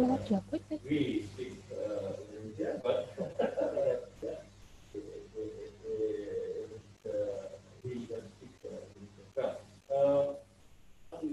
glad you're quick. We speak Indonesia, but yeah, he can speak Indonesia as well. The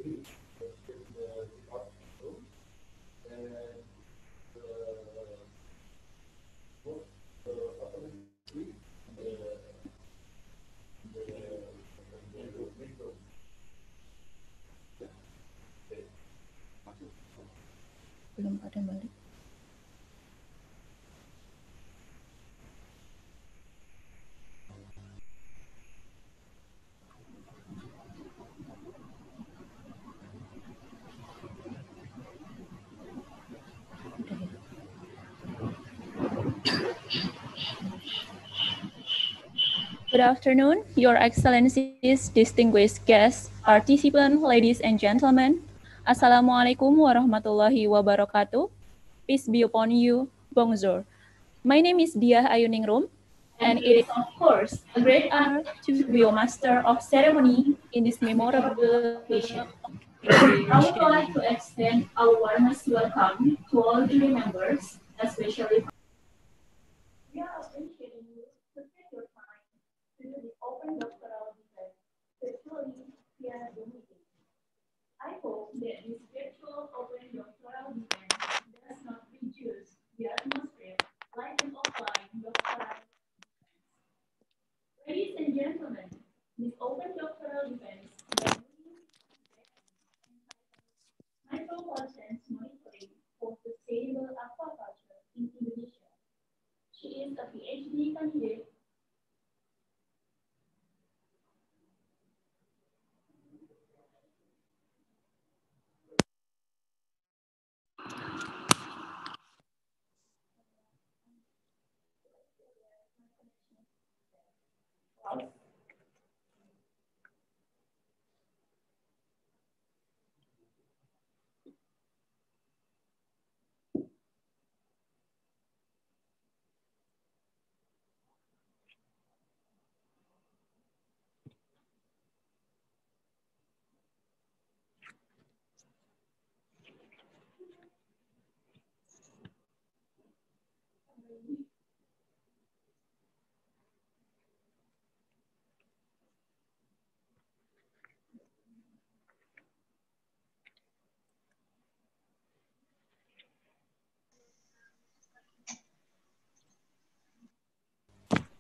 Belum ada yang balik. Good afternoon, Your Excellencies, distinguished guests, participants, ladies and gentlemen. Assalamualaikum warahmatullahi wabarakatuh. Peace be upon you. Bonjour. My name is Diah Ayuningrum, and it is, of course, a great honor to be your master of ceremony in this memorable occasion. I would like to extend our warmest welcome to all jury members, especially. We are appreciating you to take your time to do the open doctoral defense virtually via Zoom meeting. I hope that this virtual open doctoral defense does not reduce the atmosphere like an offline doctoral. Ladies and gentlemen, this open doctoral defense microcontent monitoring for sustainable aquaculture in Indonesia. She is a PhD candidate.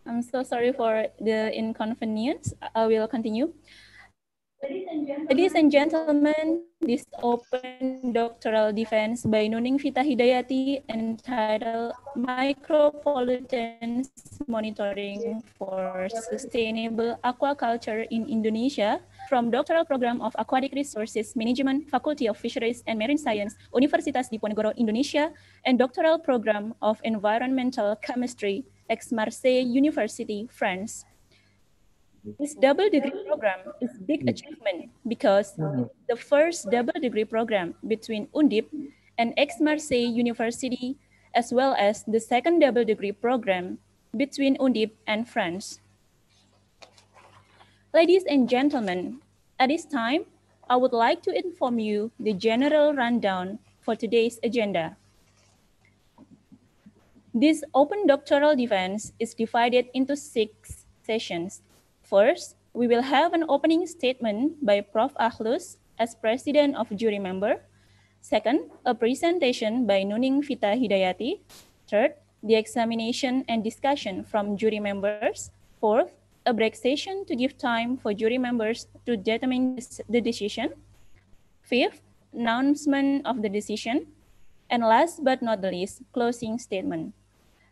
I'm so sorry for the inconvenience. I will continue. Ladies and gentlemen, this open doctoral defense by Nuning Vita Hidayati entitled Micropollutants Monitoring for Sustainable Aquaculture in Indonesia from Doctoral Program of Aquatic Resources Management, Faculty of Fisheries and Marine Science, Universitas Diponegoro, Indonesia, and Doctoral Program of Environmental Chemistry, Aix-Marseille University, France. This double degree program is a big achievement because it's the first double degree program between UNDIP and Aix-Marseille University, as well as the second double degree program between UNDIP and France. Ladies and gentlemen, at this time, I would like to inform you the general rundown for today's agenda. This open doctoral defense is divided into 6 sessions. First, we will have an opening statement by Prof. Akhlus as President of Jury Member. Second, a presentation by Nuning Vita Hidayati. Third, the examination and discussion from jury members. Fourth, a break session to give time for jury members to determine the decision. Fifth, announcement of the decision. And last but not the least, closing statement.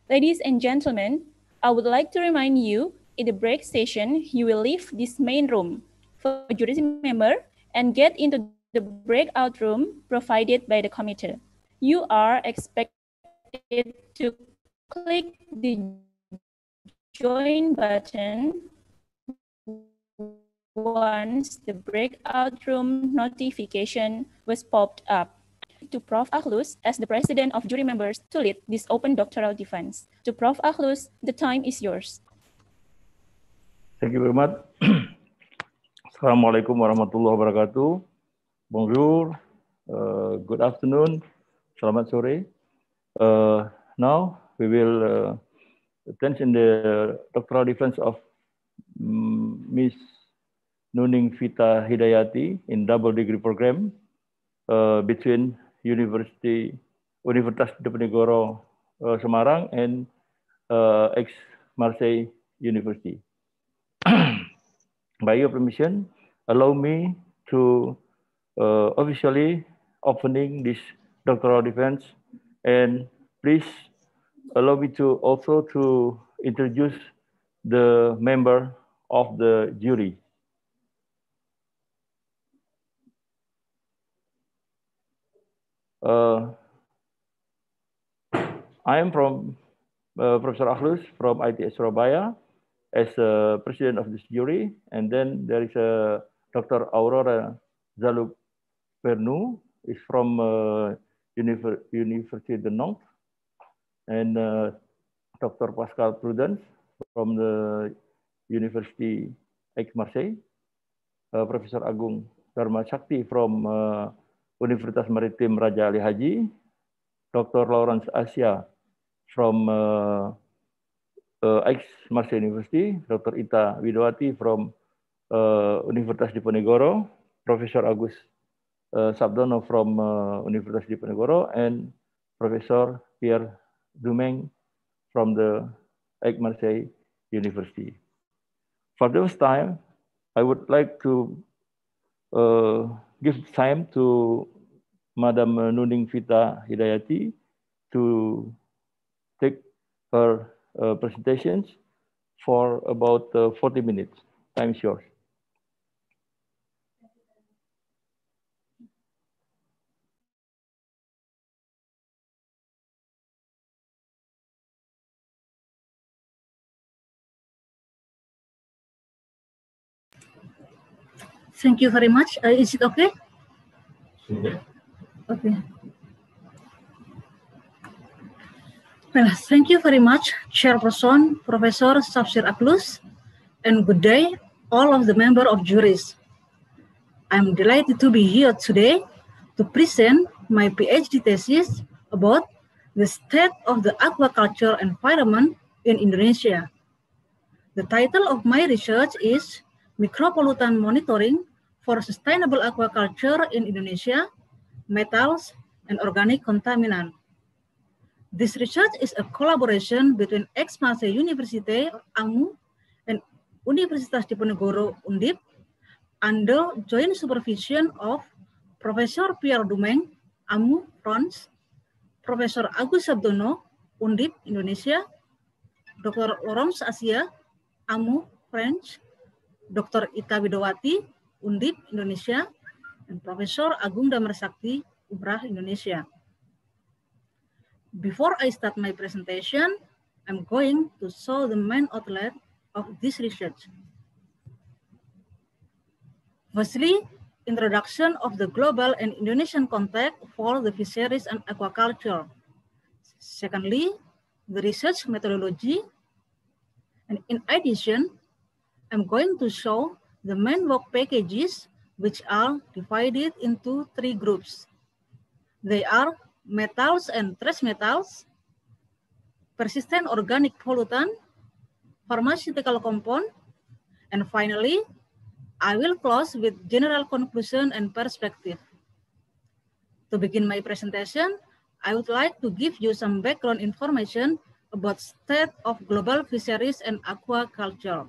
Ladies and gentlemen, I would like to remind you, in the break session, you will leave this main room for jury member and get into the breakout room provided by the committee. You are expected to click the join button once the breakout room notification was popped up. I would like to to Prof. Akhlus as the President of Jury Members to lead this open doctoral defense. To Prof. Akhlus, the time is yours. Thank you very much. Assalamualaikum warahmatullahi wabarakatuh. Bonjour. Good afternoon. Selamat sore. Now we will attention the doctoral defense of Miss Nuning Vita Hidayati in double degree program between Universitas Diponegoro Semarang and Aix-Marseille University. By your permission, allow me to officially opening this doctoral defense, and please allow me to also to introduce the member of the jury. I am from Professor Akhlus from ITS Surabaya as president of this jury, and then there is Dr. Aurora Zaluk Pernu is from University de Nantes, and Dr. Pascal Prudence from the University Aix-Marseille, Professor Agung Dharma Shakti from Universitas Maritim Raja Ali Haji, Dr. Lawrence Asia from Aix-Marseille University, Dr. Ita Widowati from Universitas Diponegoro, Professor Agus Sabdono from Universitas Diponegoro, and Professor Pierre Dumeng from the Aix-Marseille University. For this time, I would like to give time to Madam Nuning Vita Hidayati to take her presentations for about 40 minutes. Time is yours. Thank you very much. Is it okay? Okay. Well, thank you very much, Chairperson, Professor Safsir Akhlus, and good day, all of the members of juries. I'm delighted to be here today to present my PhD thesis about the state of the aquaculture environment in Indonesia. The title of my research is Micropollutant Monitoring for Sustainable Aquaculture in Indonesia, Metals and Organic Contaminant. This research is a collaboration between Aix-Marseille University, AMU, and Universitas Diponegoro, Undip, under joint supervision of Professor Pierre Dumeng, AMU, France, Professor Agus Sabdono, Undip, Indonesia, Dr. Lawrence Asia, AMU, French, Dr. Ita Widowati, Undip, Indonesia, and Professor Agung Dharma Shakti, UMRAH, Indonesia. Before I start my presentation, I'm going to show the main outlet of this research. Firstly, introduction of the global and Indonesian context for the fisheries and aquaculture. Secondly, the research methodology. And in addition, I'm going to show the main work packages, which are divided into 3 groups. They are metals and trace metals, persistent organic pollutant, pharmaceutical compound, and finally, I will close with general conclusion and perspective. To begin my presentation, I would like to give you some background information about state of global fisheries and aquaculture.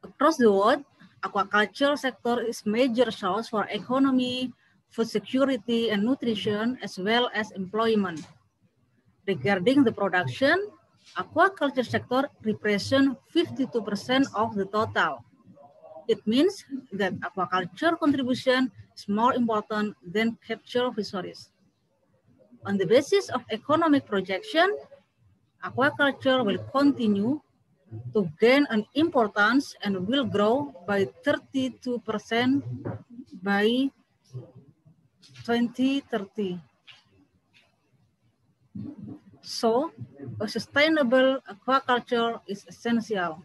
Across the world, aquaculture sector is major source for economy, food security and nutrition, as well as employment. Regarding the production, aquaculture sector represents 52% of the total. It means that aquaculture contribution is more important than capture fisheries. On the basis of economic projection, aquaculture will continue to gain an importance and will grow by 32% by 2030. So, a sustainable aquaculture is essential.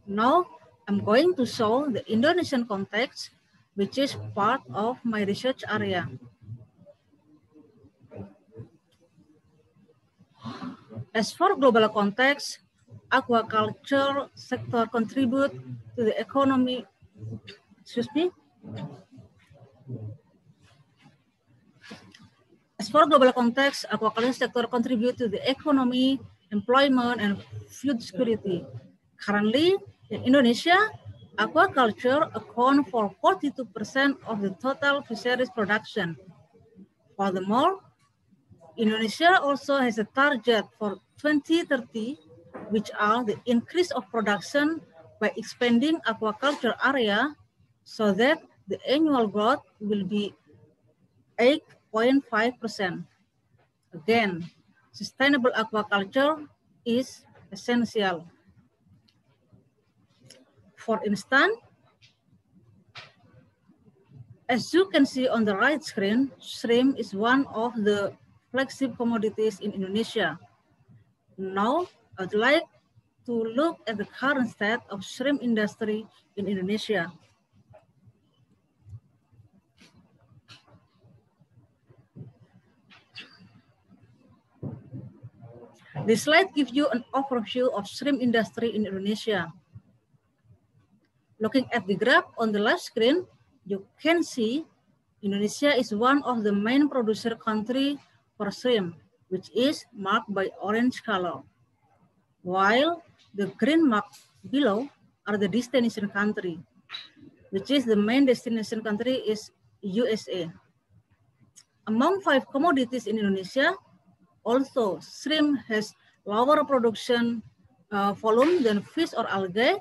Now, I'm going to show the Indonesian context, which is part of my research area. As for global context, aquaculture sector contribute to the economy? Excuse me. As for global context, aquaculture sector contribute to the economy, employment, and food security. Currently, in Indonesia, aquaculture accounts for 42% of the total fisheries production. Furthermore, Indonesia also has a target for 2030, which are the increase of production by expanding aquaculture area so that the annual growth will be 8.5%. Again, sustainable aquaculture is essential. For instance, as you can see on the right screen, shrimp is one of the flagship commodities in Indonesia. Now, I'd like to look at the current state of shrimp industry in Indonesia. This slide gives you an overview of shrimp industry in Indonesia. Looking at the graph on the left screen, you can see Indonesia is one of the main producer country for shrimp, which is marked by orange color, while the green mark below are the destination country, which is the main destination country is USA. Among 5 commodities in Indonesia, also shrimp has lower production volume than fish or algae.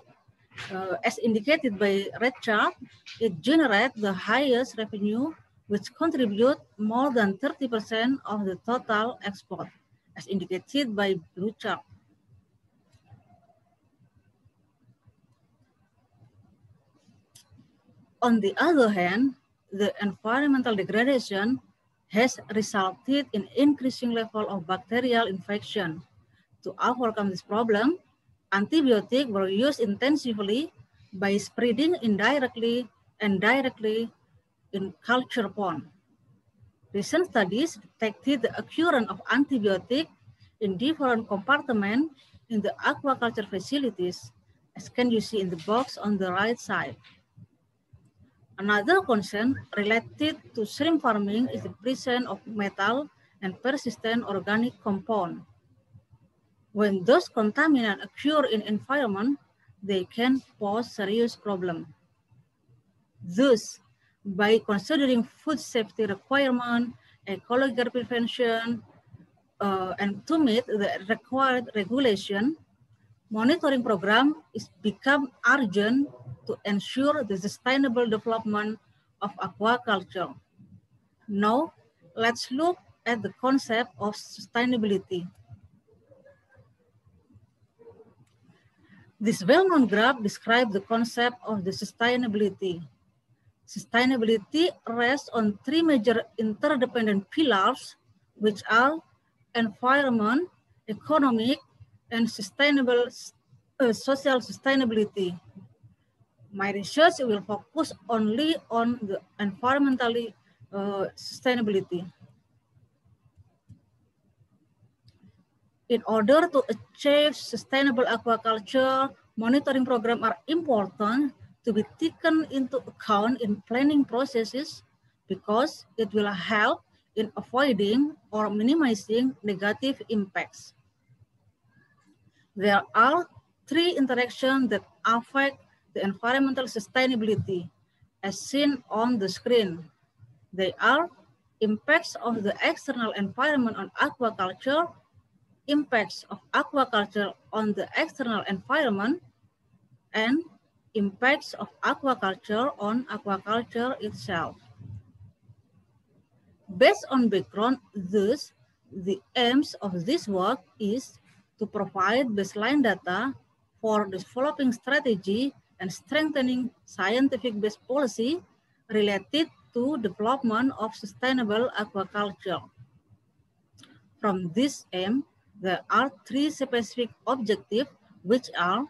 As indicated by red chart, it generates the highest revenue, which contribute more than 30% of the total export, as indicated by blue chart. On the other hand, the environmental degradation has resulted in increasing level of bacterial infection. To overcome this problem, antibiotics were used intensively by spreading indirectly and directly in culture pond. Recent studies detected the occurrence of antibiotics in different compartments in the aquaculture facilities, as can you see in the box on the right side. Another concern related to shrimp farming is the presence of metal and persistent organic compound. When those contaminants occur in environment, they can pose serious problems. Thus, by considering food safety requirements, ecological prevention, and to meet the required regulation, monitoring program is become urgent to ensure the sustainable development of aquaculture. Now, let's look at the concept of sustainability. This well-known graph describes the concept of the sustainability. Sustainability rests on 3 major interdependent pillars, which are environment, economic, and sustainable social sustainability. My research will focus only on the environmentally sustainability. In order to achieve sustainable aquaculture, monitoring programs are important to be taken into account in planning processes because it will help in avoiding or minimizing negative impacts. There are 3 interactions that affect the environmental sustainability as seen on the screen. They are impacts of the external environment on aquaculture, impacts of aquaculture on the external environment, and impacts of aquaculture on aquaculture itself. Based on background, thus, the aims of this work is to provide baseline data for developing strategy and strengthening scientific-based policy related to development of sustainable aquaculture. From this aim, there are 3 specific objectives, which are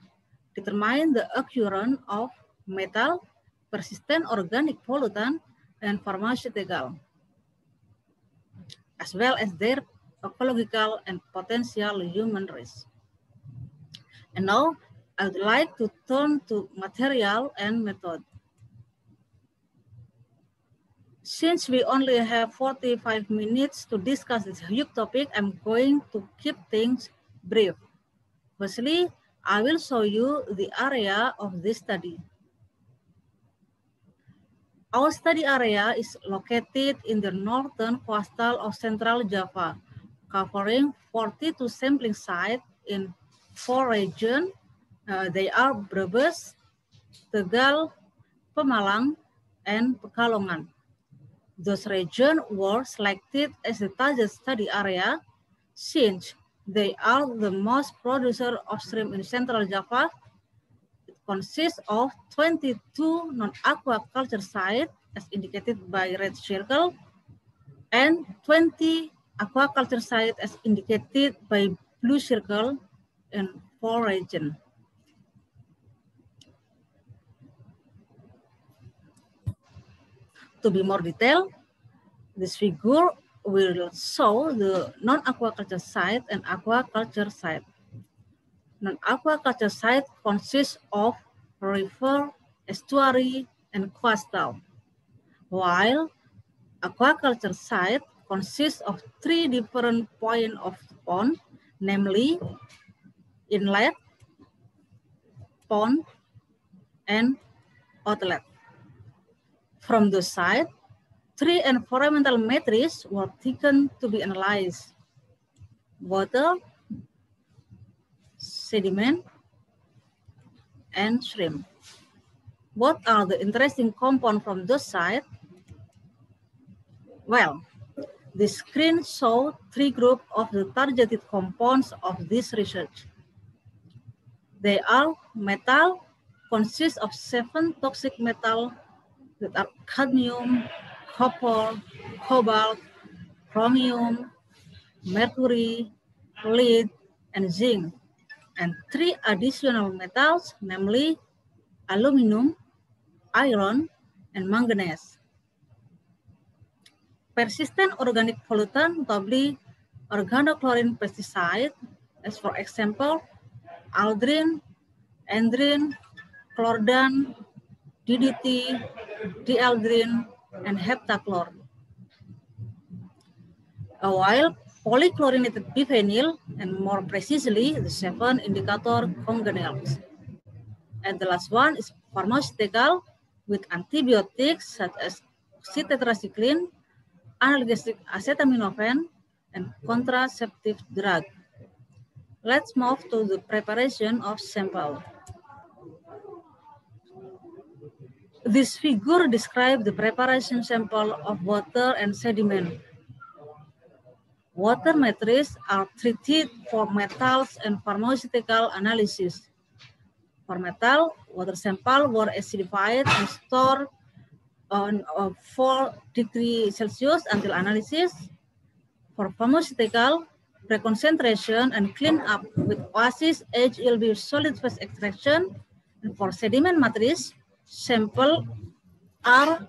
determine the occurrence of metal, persistent organic pollutant, and pharmaceutical, as well as their ecological and potential human risk. And now I would like to turn to material and method. Since we only have 45 minutes to discuss this huge topic, I'm going to keep things brief. Firstly, I will show you the area of this study. Our study area is located in the northern coastal of Central Java, covering 42 sampling sites in 4 regions. They are Brebes, Tegal, Pemalang, and Pekalongan. Those regions were selected as the target study area since they are the most producer of shrimp in Central Java. It consists of 22 non-aquaculture sites, as indicated by red circle, and 20 aquaculture sites, as indicated by blue circle, in 4 regions. To be more detailed, this figure will show the non-aquaculture site and aquaculture site. Non-aquaculture site consists of river, estuary, and coastal, while aquaculture site consists of 3 different points of the pond, namely inlet, pond, and outlet. From the site, 3 environmental metrics were taken to be analyzed: water, sediment, and shrimp. What are the interesting components from those sites? Well, the screen shows 3 groups of the targeted compounds of this research. They are metal, consists of 7 toxic metals that are cadmium, copper, cobalt, chromium, mercury, lead, and zinc, and 3 additional metals, namely aluminum, iron, and manganese. Persistent organic pollutant, notably organochlorine pesticide, as for example, aldrin, endrin, chlordan, DDT, dieldrin, and heptachlor. While polychlorinated biphenyl, and more precisely, the 7 indicator congeners. And the last one is pharmaceutical with antibiotics such as oxytetracycline, analgesic acetaminophen, and contraceptive drug. Let's move to the preparation of sample. This figure describes the preparation sample of water and sediment. Water matrices are treated for metals and pharmaceutical analysis. For metal, water sample were acidified and stored on 4 degrees Celsius until analysis. For pharmaceutical, preconcentration and clean up with oasis HLB solid phase extraction. And for sediment matrix, sample are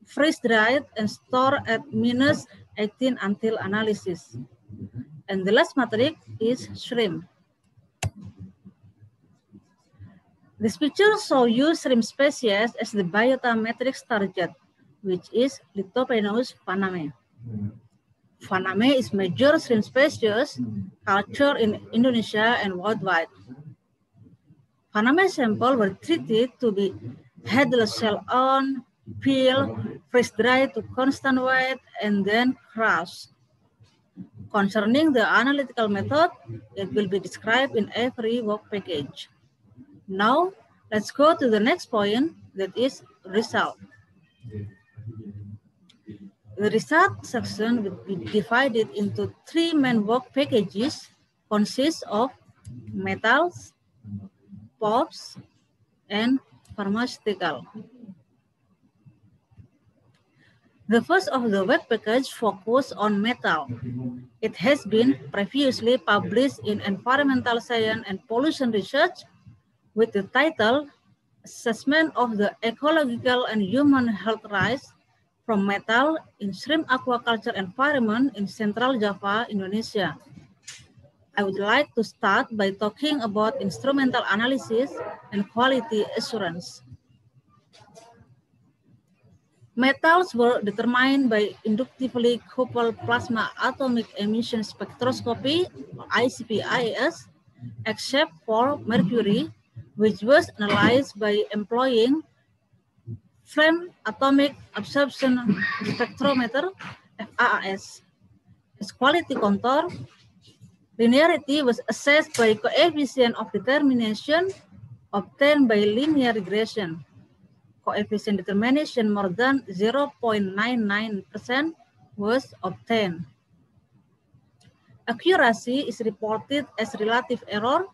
freeze-dried and stored at -18 until analysis. And the last matrix is shrimp. This picture shows you shrimp species as the biota matrix target, which is Lithopenus paname. Paname is major shrimp species culture in Indonesia and worldwide. Paname sample were treated to be headless shell on, peel, freeze-dried to constant weight, and then crushed. Concerning the analytical method, it will be described in every work package. Now, let's go to the next point, that is result. The result section will be divided into 3 main work packages, consist of metals, POPs, and pharmaceutical. The first of the work package focus on metal. It has been previously published in Environmental Science and Pollution Research with the title Assessment of the Ecological and Human Health Risks from Metal in Shrimp Aquaculture Environment in Central Java, Indonesia. I would like to start by talking about instrumental analysis and quality assurance. Metals were determined by inductively coupled plasma atomic emission spectroscopy, or ICP-IAS, except for mercury, which was analyzed by employing flame atomic absorption spectrometer, FAAS. As quality contour, linearity was assessed by coefficient of determination obtained by linear regression. Coefficient determination more than 0.99% was obtained. Accuracy is reported as relative error,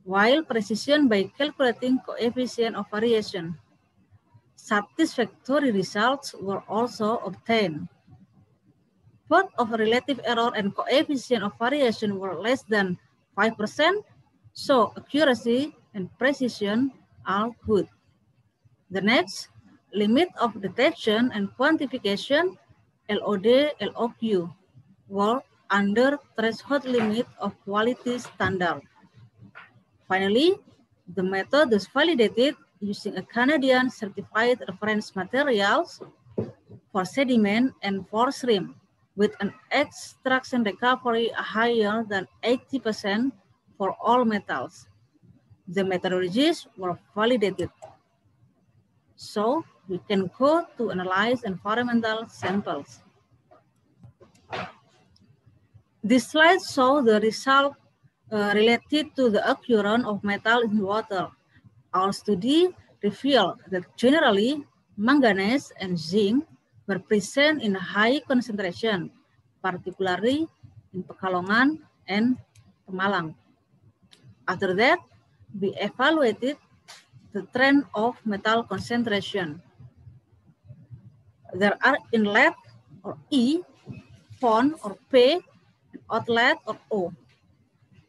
while precision by calculating coefficient of variation. Satisfactory results were also obtained. Both of relative error and coefficient of variation were less than 5%, so accuracy and precision are good. The next, limit of detection and quantification, LOD, LOQ, were under threshold limit of quality standard. Finally, the method is validated using a Canadian certified reference materials for sediment and for shrimp, with an extraction recovery higher than 80% for all metals. The methodologies were validated. So we can go to analyze environmental samples. This slide shows the result related to the occurrence of metal in water. Our study revealed that generally manganese and zinc were present in high concentration, particularly in Pekalongan and Pemalang. After that, we evaluated the trend of metal concentration. There are inlet or E, pond or P, and outlet or O.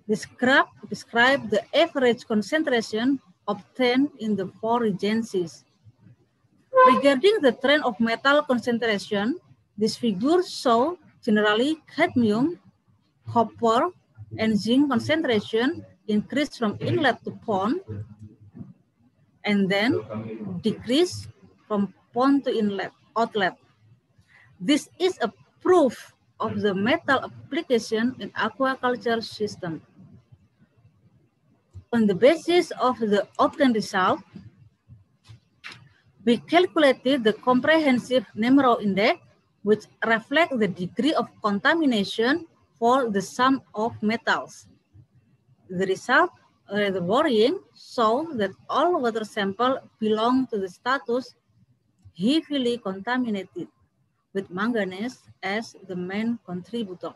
This graph describes the average concentration obtained in the four regencies. Regarding the trend of metal concentration, this figure shows generally cadmium, copper, and zinc concentration increase from inlet to pond, and then decrease from pond to inlet, outlet. This is a proof of the metal application in aquaculture system. On the basis of the obtained result, we calculated the comprehensive NEMRO index, which reflects the degree of contamination for the sum of metals. The result, rather worrying, shows that all water samples belong to the status heavily contaminated, with manganese as the main contributor.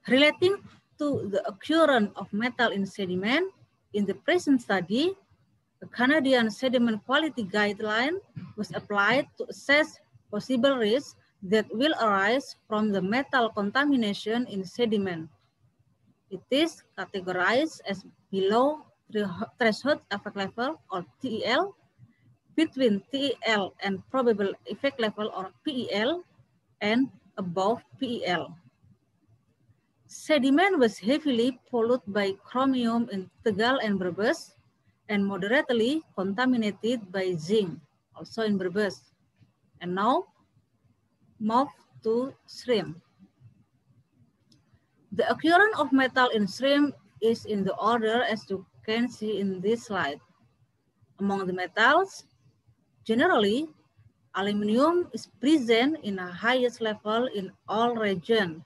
Relating to the occurrence of metal in sediment, in the present study, the Canadian Sediment Quality Guideline was applied to assess possible risks that will arise from the metal contamination in sediment. It is categorized as below threshold effect level, or TEL, between TEL and probable effect level, or PEL, and above PEL. Sediment was heavily polluted by chromium in Tegal and Brebes, and moderately contaminated by zinc, also in Brebes. And now, move to shrimp. The occurrence of metal in shrimp is in the order as you can see in this slide. Among the metals, generally, aluminum is present in the highest level in all regions,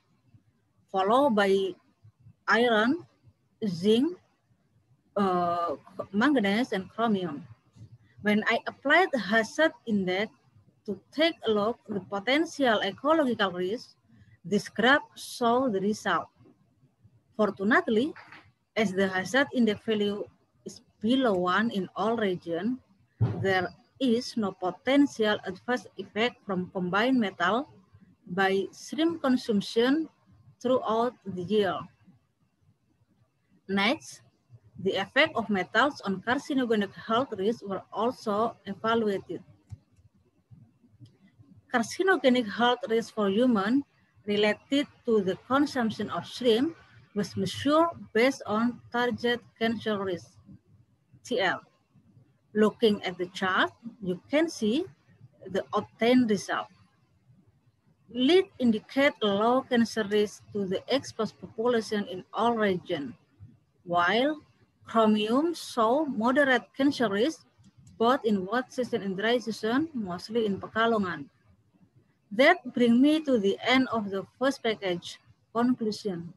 followed by iron, zinc, manganese, and chromium. When I applied the hazard index to take a look at the potential ecological risk, this graph shows the result. Fortunately, as the hazard index value is below 1 in all regions, there is no potential adverse effect from combined metal by shrimp consumption throughout the year. Next, the effect of metals on carcinogenic health risks were also evaluated. Carcinogenic health risks for humans related to the consumption of shrimp was measured based on target cancer risk, TL. Looking at the chart, you can see the obtained result. Lead indicate a low cancer risk to the exposed population in all regions, while chromium show moderate cancer risk both in wet season and dry season, mostly in Pekalongan. That brings me to the end of the first package. Conclusion.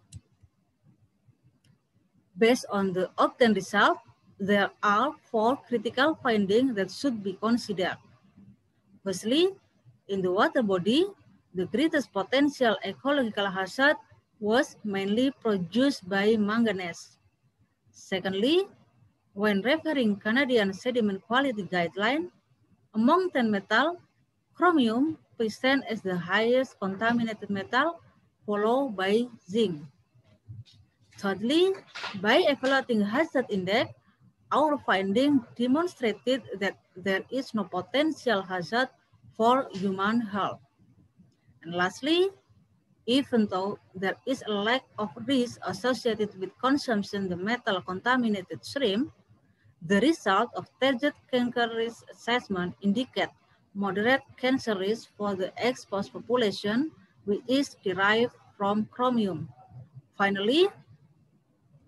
Based on the obtained result, there are 4 critical findings that should be considered. Firstly, in the water body, the greatest potential ecological hazard was mainly produced by manganese. Secondly, when referring Canadian sediment quality guideline, among 10 metal, chromium presents as the highest contaminated metal, followed by zinc. Thirdly, by evaluating hazard index, our finding demonstrated that there is no potential hazard for human health. And lastly, even though there is a lack of risk associated with consumption of the metal contaminated shrimp, the result of target cancer risk assessment indicate moderate cancer risk for the exposed population, which is derived from chromium. Finally,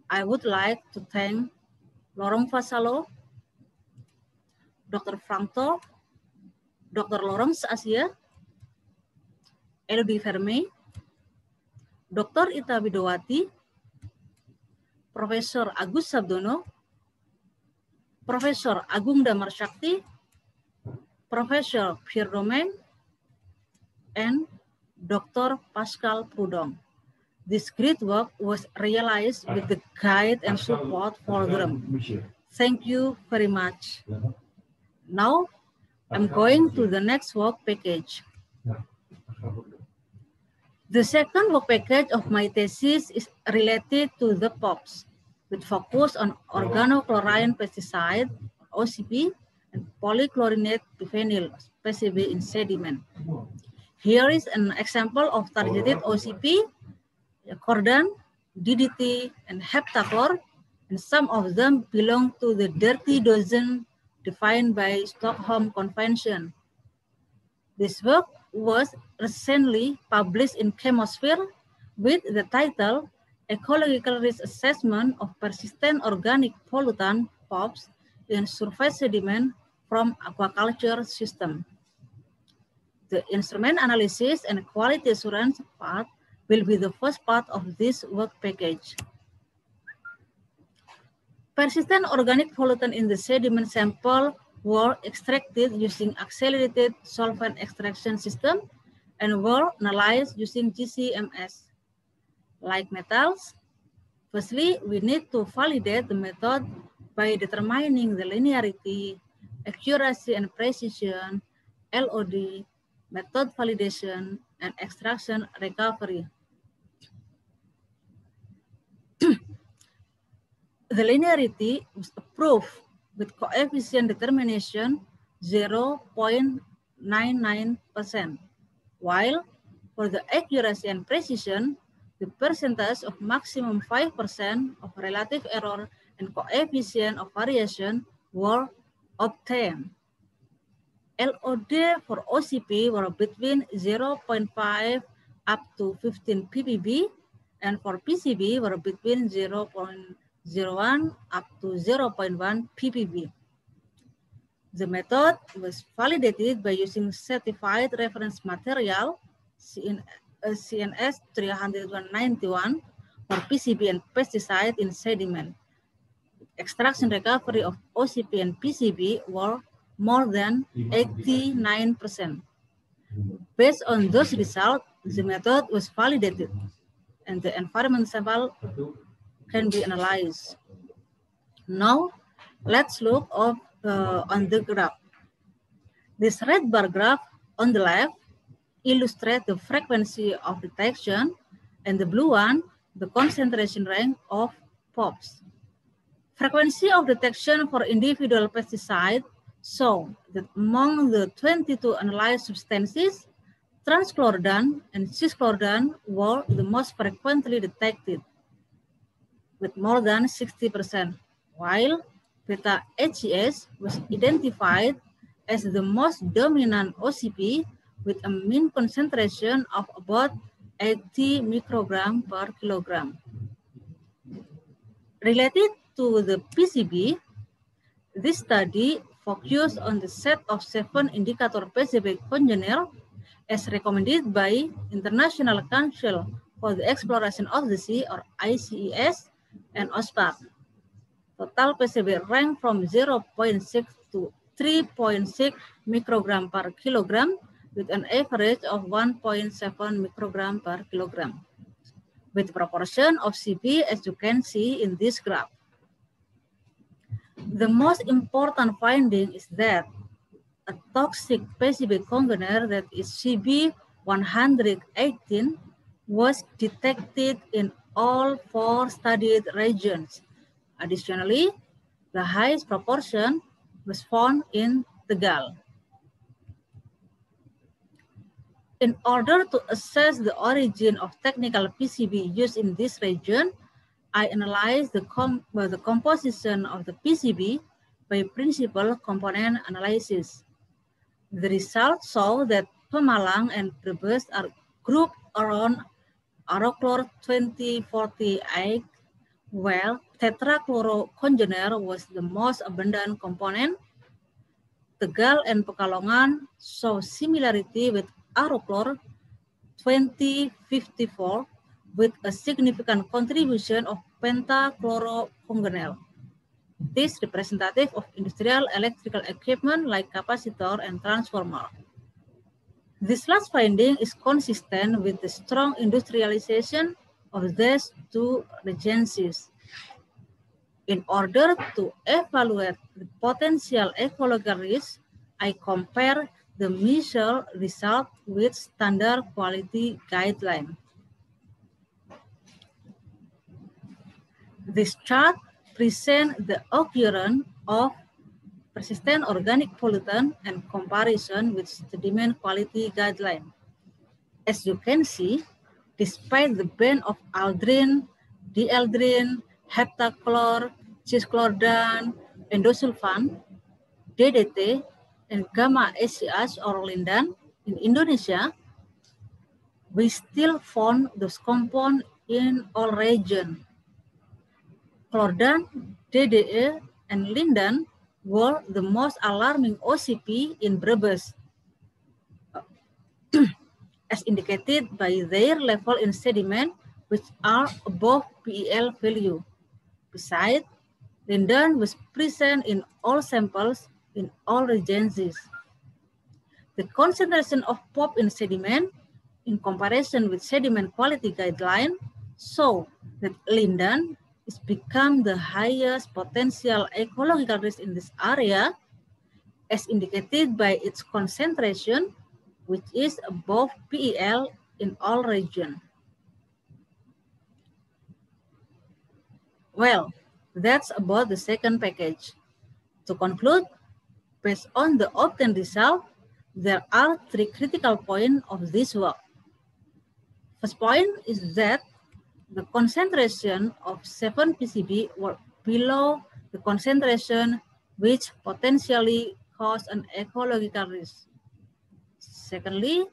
I would like to thank Laurent Vassallo, Dr. Franco, Dr. Laurence Asia, Elodie Vermey, Dr. Ita Widowati, Profesor Agus Sabdono, Profesor Agung Damar Shakti, Profesor Pierre Domain, and Dr. Pascal Prudhomme. This great work was realized with the guide and support program. Thank you very much. Now, I'm going to the next work package. The second work package of my thesis is related to the POPs, with focus on organochlorine pesticide, OCP, and polychlorinate biphenyl, PCB in sediment. Here is an example of targeted OCP, Cordan, DDT, and heptachlor, and some of them belong to the dirty dozen defined by Stockholm Convention. This work was recently published in Chemosphere with the title Ecological Risk Assessment of Persistent Organic Pollutant POPs in Surface Sediment from Aquaculture System. The instrument analysis and quality assurance part will be the first part of this work package. Persistent organic pollutant in the sediment sample were extracted using accelerated solvent extraction system and were analyzed using GCMS. Like metals, firstly, we need to validate the method by determining the linearity, accuracy and precision, LOD, method validation, and extraction recovery. The linearity was approved with coefficient determination 0.99%, while for the accuracy and precision, the percentage of maximum 5% of relative error and coefficient of variation were obtained. LOD for OCP were between 0.5 up to 15 ppb, and for PCB were between 0.01 up to 0.1 ppb. The method was validated by using certified reference material CNS 391 for PCB and pesticide in sediment. Extraction recovery of OCP and PCB were more than 89%. Based on those results, the method was validated and the environment sample can be analyzed. Now, let's look on the graph. This red bar graph on the left illustrates the frequency of detection, and the blue one, the concentration rank of POPs. Frequency of detection for individual pesticide show that among the 22 analyzed substances, Transchlorodan and cischlorodan were the most frequently detected, with more than 60%, while beta-HCS was identified as the most dominant OCP with a mean concentration of about 80 microgram per kilogram. Related to the PCB, this study focused on the set of 7 indicator PCB congener as recommended by International Council for the Exploration of the Sea, or ICES, and OSPAR. Total PCB rank from 0.6 to 3.6 microgram per kilogram with an average of 1.7 microgram per kilogram, with proportion of CP as you can see in this graph. The most important finding is that a toxic PCB congener, that is CB118, was detected in all 4 studied regions. Additionally, the highest proportion was found in Tegal. In order to assess the origin of technical PCB used in this region, I analyzed the composition of the PCB by principal component analysis. The results show that Pemalang and Brebes are grouped around Arochlor 2048, where tetrachlorocongener was the most abundant component. Tegal and Pekalongan show similarity with Arochlor 2054 with a significant contribution of pentachlorocongener. It is representative of industrial electrical equipment like capacitor and transformer. This last finding is consistent with the strong industrialization of these 2 regencies. In order to evaluate the potential ecological risk, I compare the measured result with standard quality guideline. This chart presents the occurrence of persistent organic pollutant and comparison with sediment quality guideline. As you can see, despite the ban of aldrin, dieldrin, heptachlor, cischlorodan, endosulfan, DDT, and gamma HCH or lindan in Indonesia, we still found those compounds in all regions. Chlordan, DDE, and lindan were the most alarming OCP in Brebes, as indicated by their level in sediment, which are above PEL value. Besides, lindan was present in all samples in all regencies. The concentration of POP in sediment, in comparison with sediment quality guideline, show that lindan is become the highest potential ecological risk in this area, as indicated by its concentration, which is above PEL in all regions. Well, that's about the second package. To conclude, based on the obtained result, there are 3 critical points of this work. First point is that the concentration of 7 PCB were below the concentration which potentially cause an ecological risk. Secondly,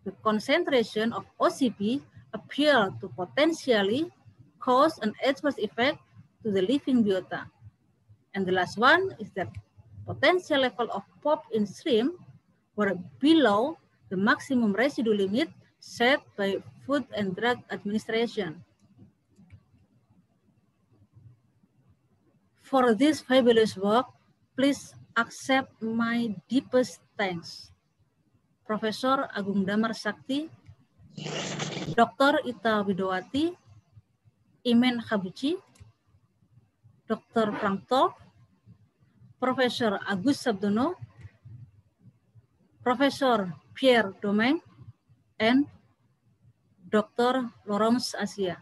the concentration of OCP appear to potentially cause an adverse effect to the living biota. And the last one is that potential level of POP in shrimp were below the maximum residue limit set by Food and Drug Administration. For this fabulous work, please accept my deepest thanks. Profesor Agung Damar Sakti, Dr. Ita Widowati, Imen Habuchi, Dr. Frank Tor, Profesor Agus Sabdono, Profesor Pierre Domingue, and Dr. Laurence Asia.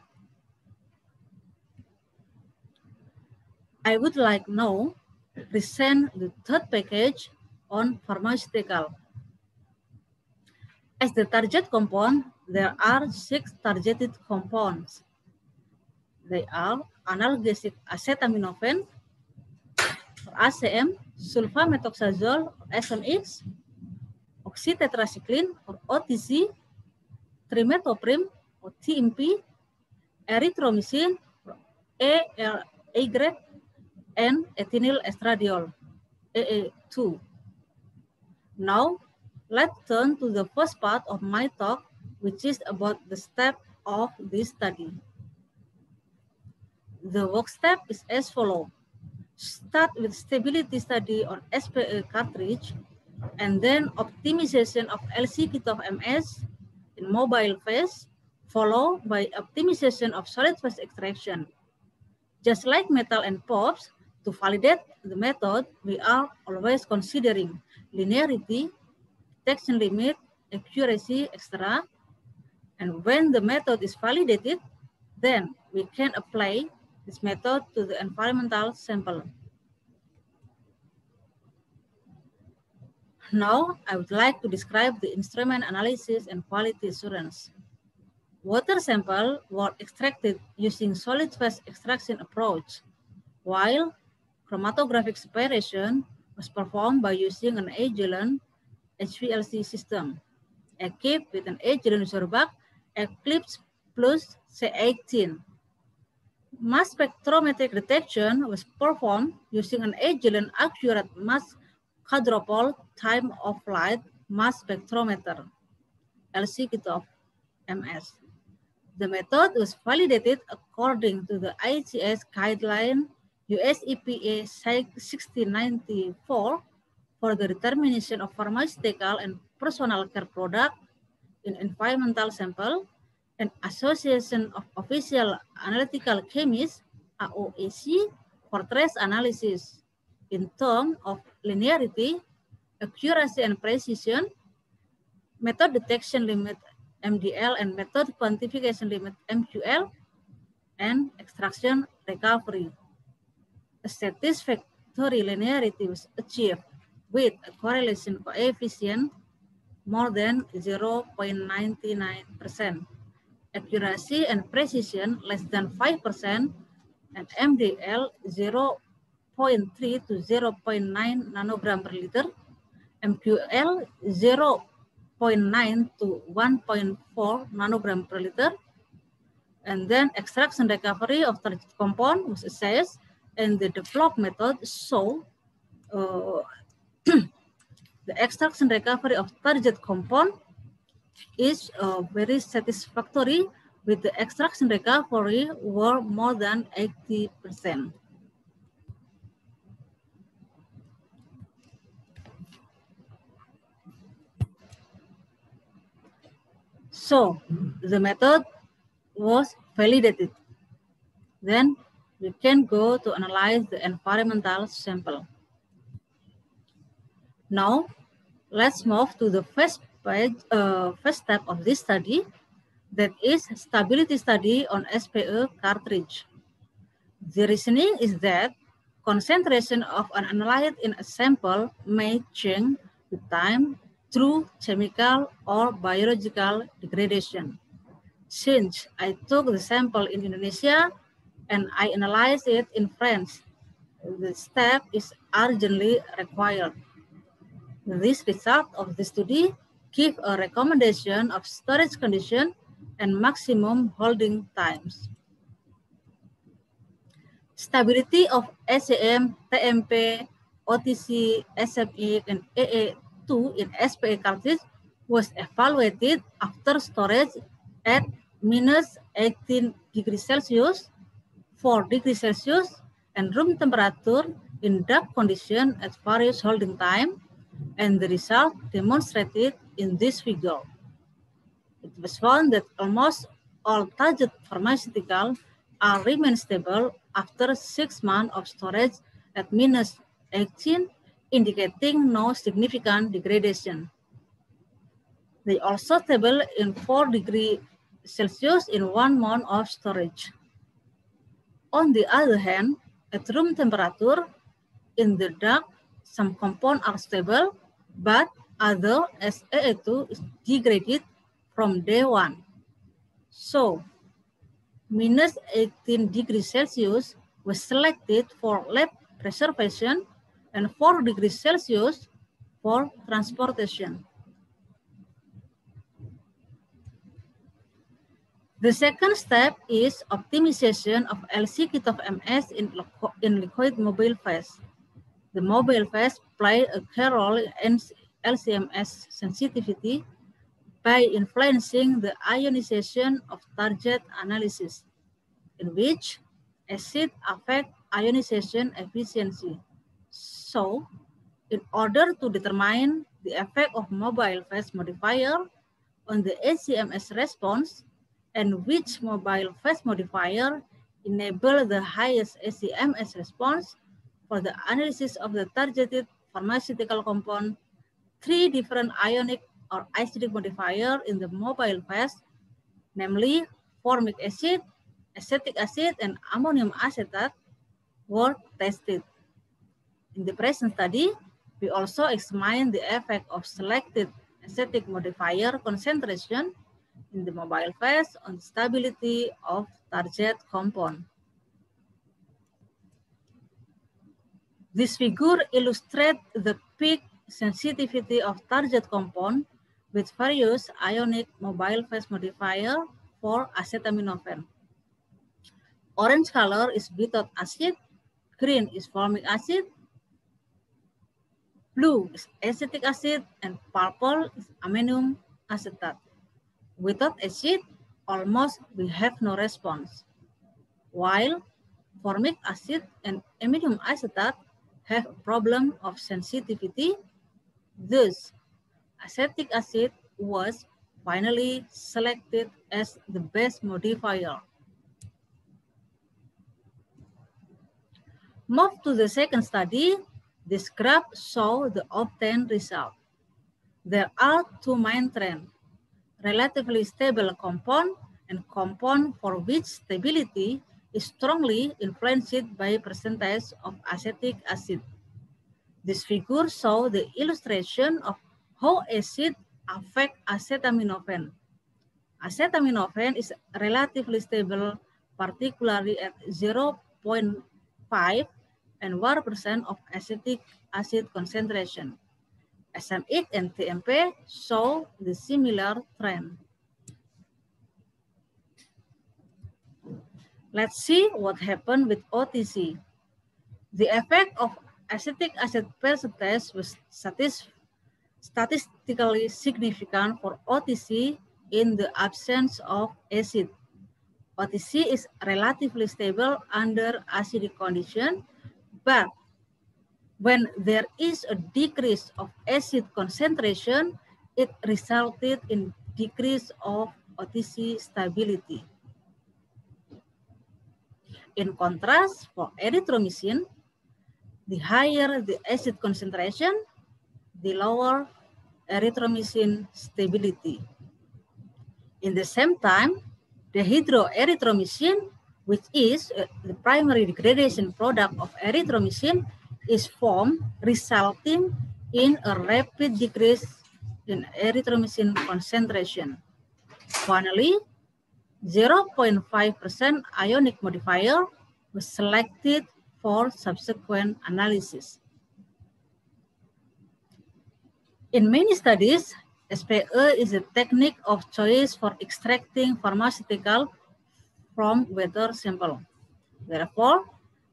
I would like now to present the third package on pharmaceutical. As the target compound, there are 6 targeted compounds. They are analgesic acetaminophen, ACM, sulfamethoxazole, SMX, oxytetracycline, or OTC, trimethoprim, or TMP, erythromycin, or A grade, and ethinyl estradiol, AA2. Now, let's turn to the first part of my talk, which is about the step of this study. The work step is as follows. Start with stability study on SPE cartridge, and then optimization of LC kit of MS in mobile phase, followed by optimization of solid phase extraction. Just like metal and POPs, to validate the method, we are always considering linearity, detection limit, accuracy, etc. And when the method is validated, then we can apply this method to the environmental sample. Now, I would like to describe the instrument analysis and quality assurance. Water sample were extracted using solid phase extraction approach, while chromatographic separation was performed by using an Agilent HPLC system, equipped with an Agilent Userback Eclipse Plus C18. Mass spectrometric detection was performed using an Agilent Accurate Mass Quadruple Time of Flight Mass Spectrometer, LC kit of MS. The method was validated according to the ICS guideline US EPA 6094 for the determination of pharmaceutical and personal care product in environmental sample and Association of Official Analytical Chemists, AOAC, for trace analysis in terms of linearity, accuracy and precision, method detection limit MDL and method quantification limit MQL, and extraction recovery. A satisfactory linearity was achieved with a correlation coefficient more than 0.99%, accuracy and precision less than 5%, and MDL 0.3 to 0.9 nanogram per liter, MQL 0.9 to 1.4 nanogram per liter, and then extraction recovery of target compound was assessed, and the developed method show the extraction recovery of target compound is very satisfactory, with the extraction recovery were more than 80%. So the method was validated. Then we can go to analyze the environmental sample. Now let's move to the first step of this study, that is stability study on SPE cartridge. The reasoning is that concentration of an analyte in a sample may change with time through chemical or biological degradation. Since I took the sample in Indonesia and I analyzed it in France, the step is urgently required. This result of the study give a recommendation of storage condition and maximum holding times. Stability of SCM, TMP, OTC, SME, and AA2 in SPE cartridge was evaluated after storage at -18 degrees Celsius, 4 degrees Celsius, and room temperature in dark condition at various holding time, and the result demonstrated in this figure. It was found that almost all target pharmaceutical remain stable after 6 months of storage at -18, indicating no significant degradation. They also stable in 4 degrees Celsius in 1 month of storage. On the other hand, at room temperature, in the dark, some compounds are stable, but although SAA2 is degraded from day 1. So, minus 18 degrees Celsius was selected for lab preservation and 4 degrees Celsius for transportation. The second step is optimization of LC cutoff MS in liquid mobile phase. The mobile phase play a key role in LCMS sensitivity by influencing the ionization of target analysis, in which acid affect ionization efficiency. So, in order to determine the effect of mobile phase modifier on the ACMS response, and which mobile phase modifier enable the highest ACMS response for the analysis of the targeted pharmaceutical compound, 3 different ionic or acidic modifier in the mobile phase, namely formic acid, acetic acid, and ammonium acetate, were tested. In the present study, we also examine the effect of selected acetic modifier concentration in the mobile phase on stability of target compound. This figure illustrates the peak sensitivity of target compound with various ionic mobile phase modifier for acetaminophen. Orange color is butyric acid, green is formic acid, blue is acetic acid, and purple is ammonium acetate. Without acid, almost we have no response, while formic acid and ammonium acetate have a problem of sensitivity. Thus, acetic acid was finally selected as the best modifier. Move to the second study. This graph shows the obtained result. There are 2 main trends: relatively stable compound and compound for which stability is strongly influenced by percentage of acetic acid. This figure shows the illustration of how acid affect acetaminophen. Acetaminophen is relatively stable, particularly at 0.5 and 1% of acetic acid concentration. SMX and TMP show the similar trend. Let's see what happened with OTC. The effect of acetic acid percentage was statistically significant for OTC in the absence of acid. OTC is relatively stable under acidic condition, but when there is a decrease of acid concentration, it resulted in decrease of OTC stability. In contrast, for erythromycin, the higher the acid concentration, the lower erythromycin stability. In the same time, dehydroerythromycin, which is the primary degradation product of erythromycin, is formed, resulting in a rapid decrease in erythromycin concentration. Finally, 0.5% ionic modifier was selected for subsequent analysis. In many studies, SPE is a technique of choice for extracting pharmaceutical from water sample. Therefore,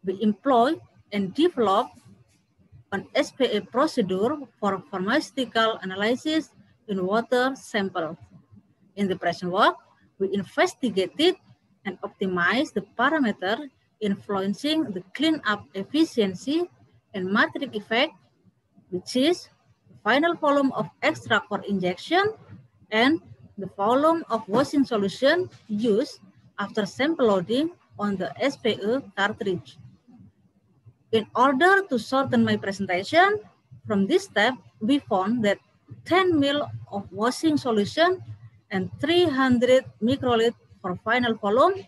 we employ and develop an SPE procedure for pharmaceutical analysis in water sample. In the present work, we investigated and optimized the parameter influencing the cleanup efficiency and matrix effect, which is the final volume of extract for injection and the volume of washing solution used after sample loading on the SPE cartridge. In order to shorten my presentation, from this step, we found that 10 ml of washing solution and 300 microliter for final volume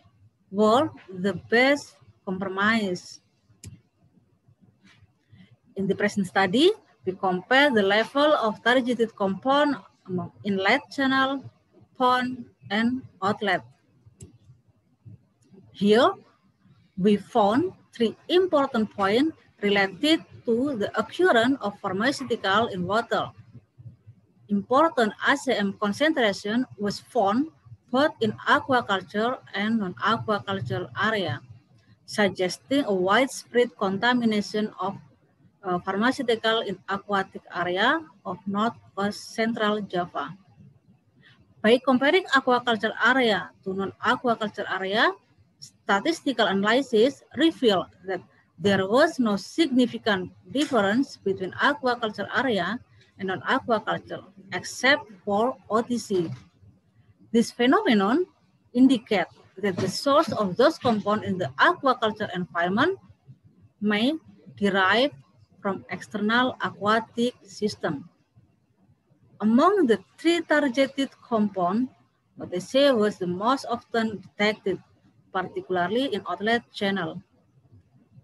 were the best compromise. In the present study, We compare the level of targeted compound among inlet channel, pond, and outlet. Here, we found 3 important points related to the occurrence of pharmaceutical in water. Important ACM concentration was found both in aquaculture and non-aquaculture area, suggesting a widespread contamination of pharmaceutical in aquatic area of northwest central Java. By comparing aquaculture area to non-aquaculture area, statistical analysis revealed that there was no significant difference between aquaculture area and non-aquaculture, except for OTC. This phenomenon indicates that the source of those compounds in the aquaculture environment may derive from external aquatic system. Among the 3 targeted compounds, OTC was the most often detected, particularly in outlet channel.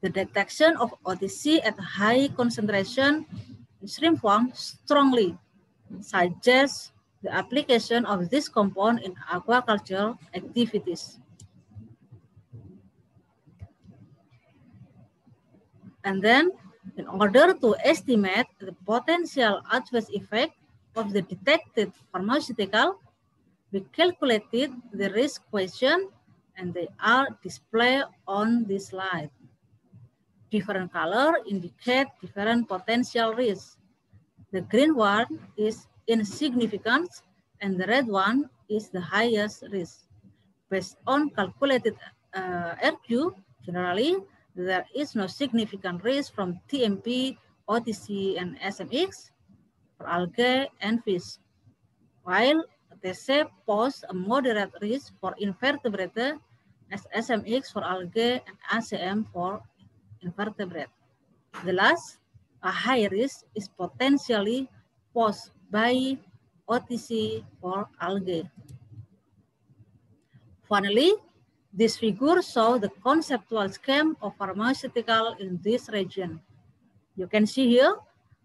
The detection of OTC at high concentration in shrimp farm strongly suggests the application of this compound in aquaculture activities. And then, in order to estimate the potential adverse effect of the detected pharmaceutical, we calculated the risk question, and they are displayed on this slide. Different color indicate different potential risks. The green one is insignificant, and the red one is the highest risk. Based on calculated RQ, generally, there is no significant risk from TMP, OTC, and SMX for algae and fish, while OTC pose a moderate risk for invertebrate as SMX for algae and ACM for invertebrate. The last, a high risk, is potentially posed by OTC for algae. Finally, this figure shows the conceptual scheme of pharmaceutical in this region. You can see here,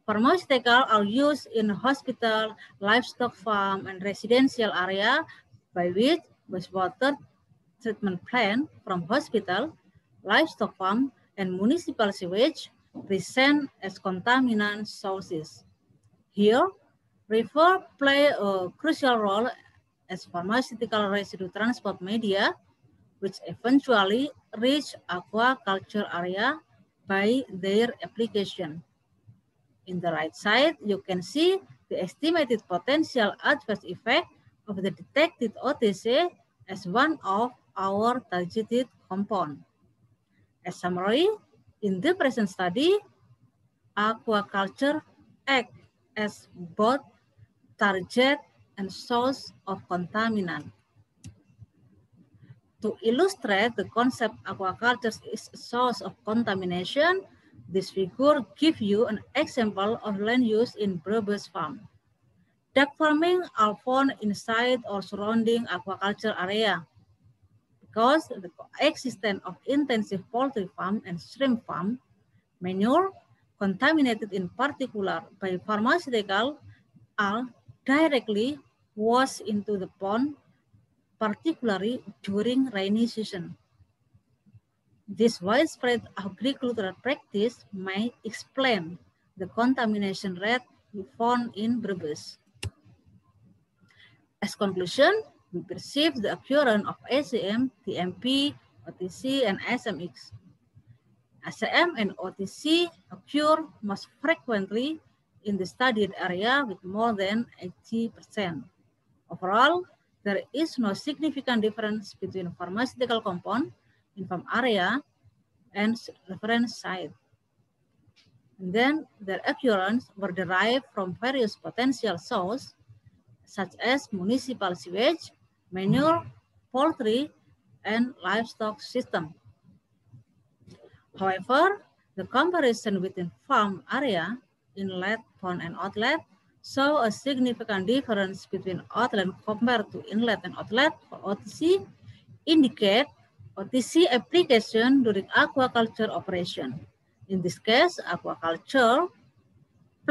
pharmaceutical are used in hospital, livestock farm, and residential area, by which wastewater treatment plant from hospital, livestock farm, and municipal sewage present as contaminant sources. Here, river play a crucial role as pharmaceutical residue transport media, which eventually reach aquaculture area by their application. In the right side, you can see the estimated potential adverse effect of the detected OTC as one of our targeted compound. As summary, in the present study, aquaculture acts as both target and source of contaminant. To illustrate the concept aquaculture is a source of contamination, this figure gives you an example of land use in Brebes farm. Duck farming are found inside or surrounding aquaculture area. Because the coexistence of intensive poultry farm and shrimp farm, manure contaminated in particular by pharmaceutical are directly washed into the pond, particularly during rainy season. This widespread agricultural practice may explain the contamination rate we found in Brebes. As conclusion, we perceive the occurrence of ACM, TMP, OTC, and SMX. ACM and OTC occur most frequently in the studied area with more than 80%. Overall, there is no significant difference between pharmaceutical compound in farm area and reference site. And then their occurrence were derived from various potential sources, such as municipal sewage, manure, poultry, and livestock system. However, the comparison within farm area, inlet, pond, and outlet show a significant difference between outlet compared to inlet and outlet for OTC, indicate OTC application during aquaculture operation. In this case, aquaculture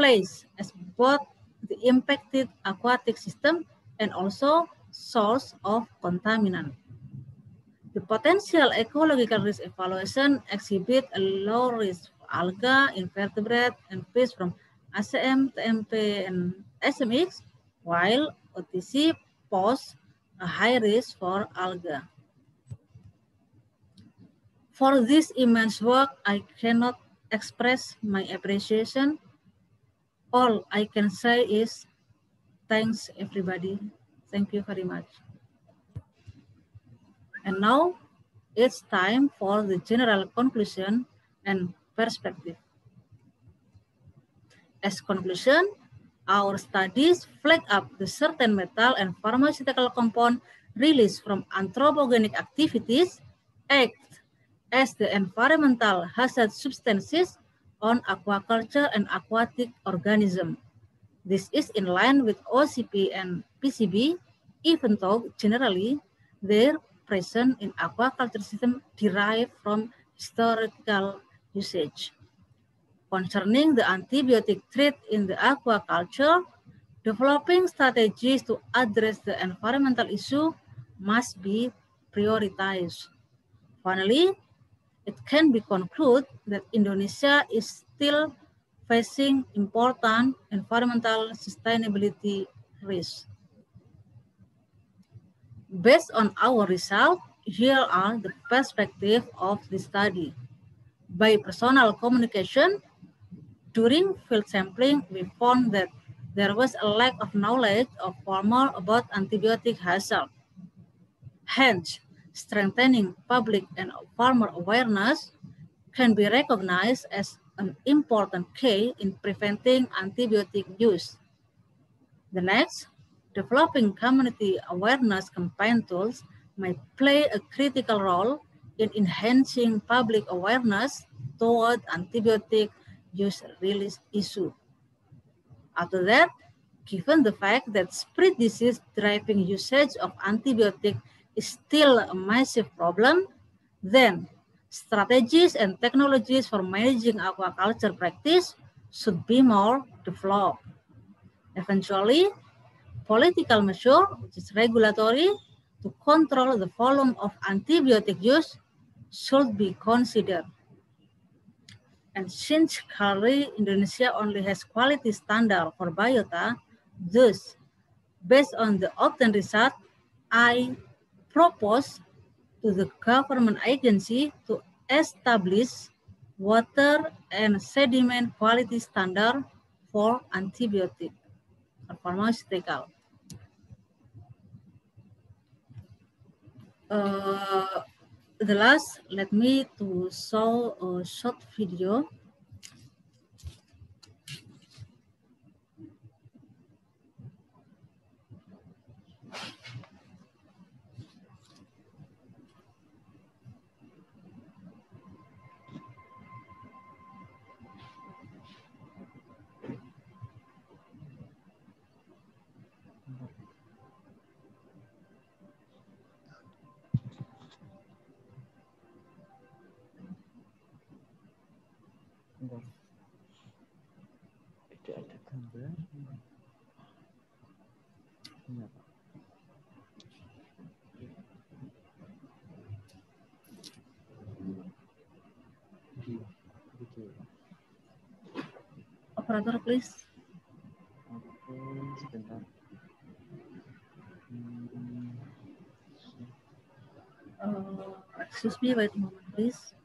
place as both the impacted aquatic system and also source of contaminant. The potential ecological risk evaluation exhibit a low risk for algae, invertebrate, and fish from ACM, TMP, and SMX, while OTC pose a high risk for algae. For this immense work, I cannot express my appreciation. All I can say is thanks everybody. Thank you very much. And now it's time for the general conclusion and perspective. As conclusion, our studies flag up the certain metal and pharmaceutical compound released from anthropogenic activities act as the environmental hazard substances on aquaculture and aquatic organisms. This is in line with OCP and PCB, even though generally their presence in aquaculture system derived from historical usage. Concerning the antibiotic threat in the aquaculture, developing strategies to address the environmental issue must be prioritized. Finally, it can be concluded that Indonesia is still facing important environmental sustainability risks. Based on our result, here are the perspectives of the study. By personal communication, during field sampling, we found that there was a lack of knowledge of farmers about antibiotic hazard. Hence, strengthening public and farmer awareness can be recognized as an important key in preventing antibiotic use. The next, developing community awareness campaign tools may play a critical role in enhancing public awareness toward antibiotic use release issue. After that, given the fact that spread disease driving usage of antibiotic is still a massive problem, then strategies and technologies for managing aquaculture practice should be more developed. Eventually, political measure, which is regulatory, to control the volume of antibiotic use should be considered. And since currently Indonesia only has quality standard for biota, thus, based on the obtained result, I propose to the government agency to establish water and sediment quality standard for antibiotic or pharmaceutical. The last, let me to show a short video. Tidak ada gambar. Ini apa? Operator, please. Oke, sebentar. Excuse me, wait a moment, please.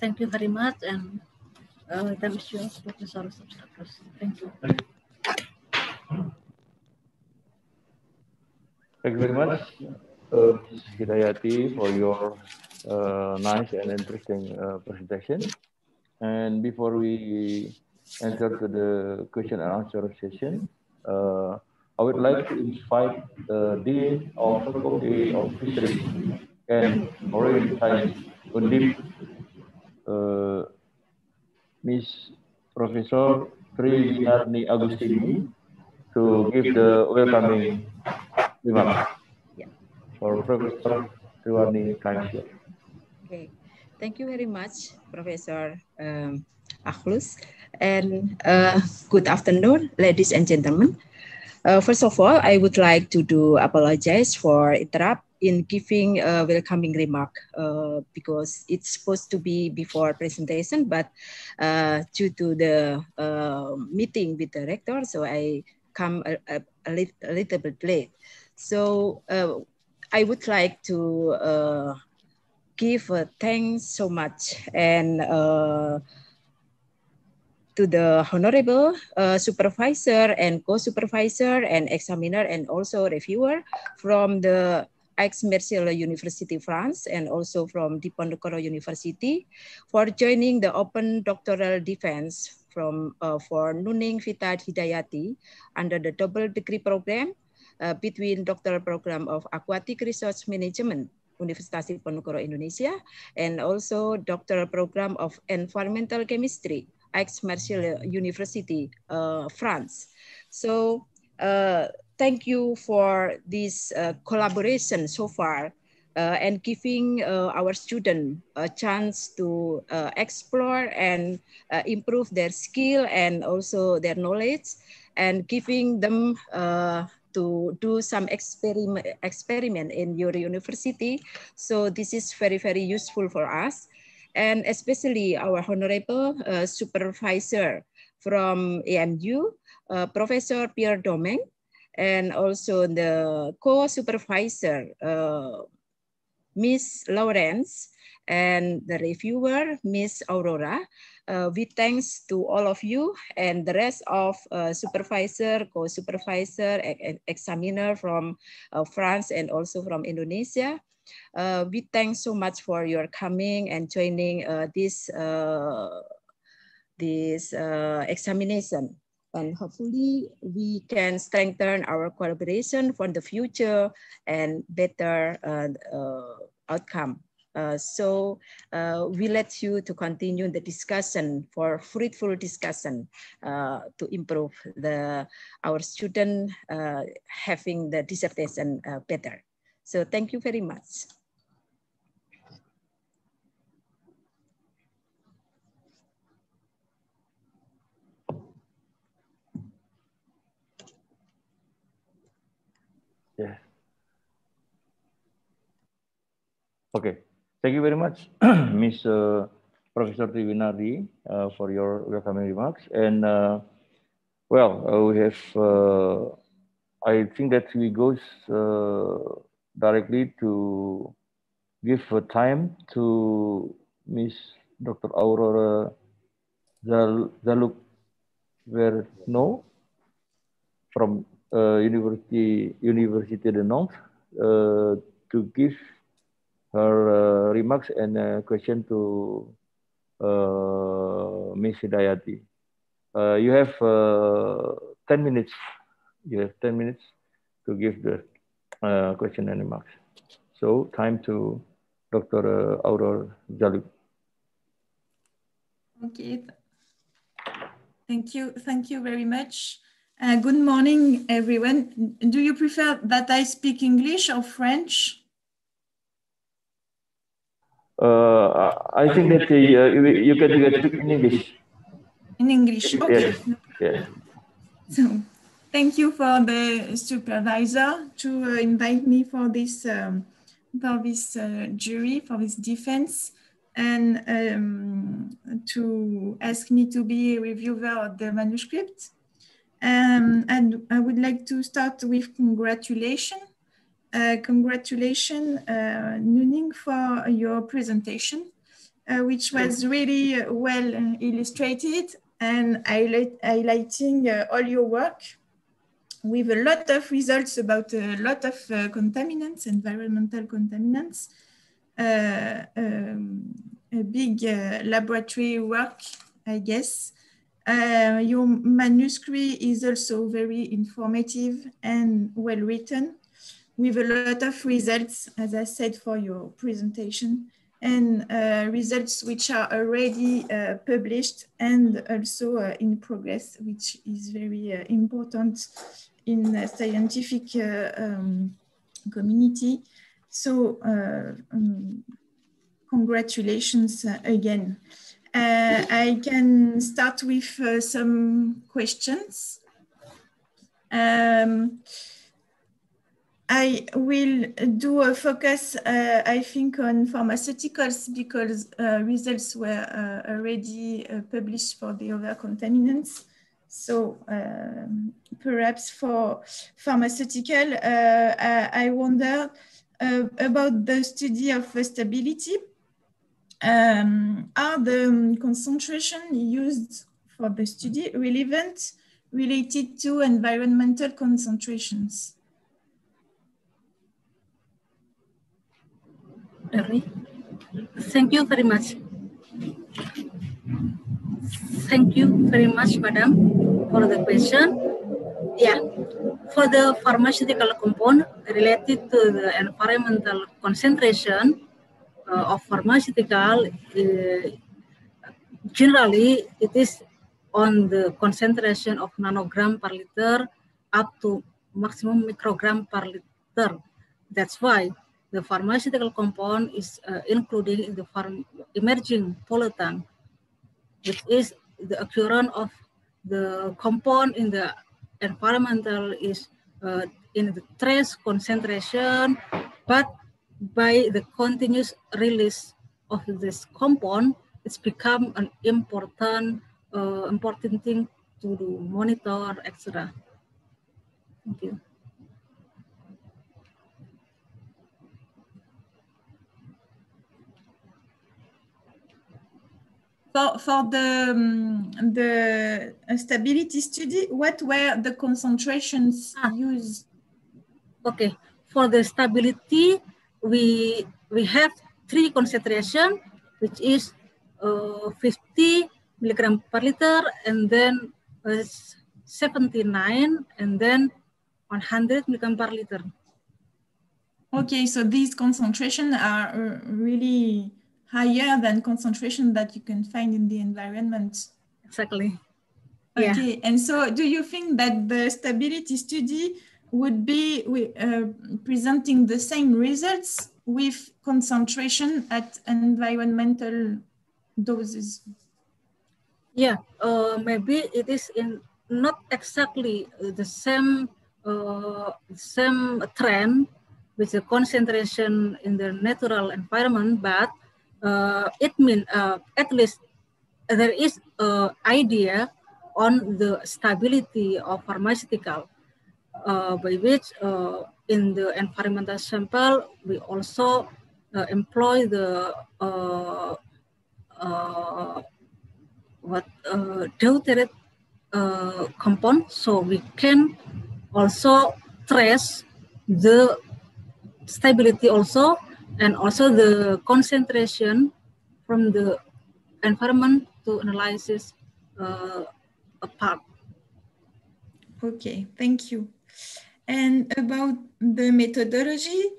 Thank you very much, and that is yours, Professor Sabsir Aklus. Thank you. Thank you very much, Ms. Hidayati, for your nice and interesting presentation. And before we enter to the question and answer session, I would like to invite Dean of Faculty of Fisheries and Marine Science, Undip, Ms. Professor Tri Winarni Agustini, to give the welcoming remarks. Yeah. For Professor Triwarni, time is yours. Okay. Thank you very much, Professor Aklus. And good afternoon, ladies and gentlemen. First of all, I would like to apologize for interrupt in giving a welcoming remark because it's supposed to be before presentation, but due to the meeting with the rector, so I come a little bit late. So I would like to give thanks so much and to the honorable supervisor and co-supervisor and examiner and also reviewer from the Aix-Marseille University, France, and also from Diponegoro University for joining the Open Doctoral Defense from for Nuning Vita Hidayati under the double degree program between doctoral program of Aquatic Research Management, Universitas Diponegoro, Indonesia, and also doctoral program of Environmental Chemistry, Aix-Marseille University, France. So thank you for this collaboration so far and giving our students a chance to explore and improve their skill and also their knowledge, and giving them to do some experiment in your university. So this is very, very useful for us. And especially our honorable supervisor from AMU, Professor Pierre Domingue, and also the co-supervisor, Miss Lawrence, and the reviewer, Miss Aurora. We thanks to all of you and the rest of supervisor, co-supervisor, examiner from France and also from Indonesia. We thank so much for your coming and joining this examination. And hopefully we can strengthen our collaboration for the future and better outcome. So we let you to continue the discussion for fruitful discussion to improve our student having the dissertation better. So thank you very much. Yes. Okay. Thank you very much, Ms. Professor Triwinardi, for your welcoming remarks. And well, we have, I think that we go directly to give time to Ms. Dr. Aurora Zaluk Verno from University de Nantes to give her remarks and question to Ms. Hidayati. You have 10 minutes. You have 10 minutes to give the question and remarks. So time to Dr. Aurora Zaluk. Okay. Thank you. Thank you very much. Good morning, everyone. Do you prefer that I speak English or French? I think that you can speak in English. In English, okay. Yes. Yes. So, thank you for the supervisor to invite me for this jury, for this defense, and to ask me to be a reviewer of the manuscript. And I would like to start with congratulations. Congratulations, Nuning, for your presentation. which was really well illustrated and highlighting all your work with a lot of results about a lot of contaminants, environmental contaminants, a big laboratory work, I guess. Your manuscript is also very informative and well written, with a lot of results, as I said, for your presentation, and results which are already published and also in progress, which is very important in the scientific community. So congratulations again. I can start with some questions. I will do a focus, I think, on pharmaceuticals because results were already published for the other contaminants. So perhaps for pharmaceutical, I wonder about the study of stability. Are the concentration used for the study relevant related to environmental concentrations? Thank you very much. Thank you very much, madam, for the question. Yeah, for the pharmaceutical compound related to the environmental concentration of pharmaceutical, generally it is on the concentration of nanogram per liter up to maximum microgram per liter. That's why the pharmaceutical compound is included in the emerging pollutant, which is the occurrence of the compound in the environmental is in the trace concentration, but by the continuous release of this compound, it's become an important thing to do, monitor, etc. Thank you. For the stability study, what were the concentrations used? Okay, for the stability, we have 3 concentration, which is 50 milligram per liter, and then 79, and then 100 milligram per liter. Okay, so these concentrations are really higher than concentration that you can find in the environment. Exactly. Okay, yeah. And so do you think that the stability study would be presenting the same results with concentration at environmental doses? Yeah, maybe it is in not exactly the same trend with the concentration in the natural environment, but it means at least there is an idea on the stability of pharmaceutical, by which in the environmental sample we also employ the deuterated compound, so we can also trace the stability also, and also the concentration from the environment to analysis apart. Okay, thank you. And about the methodology,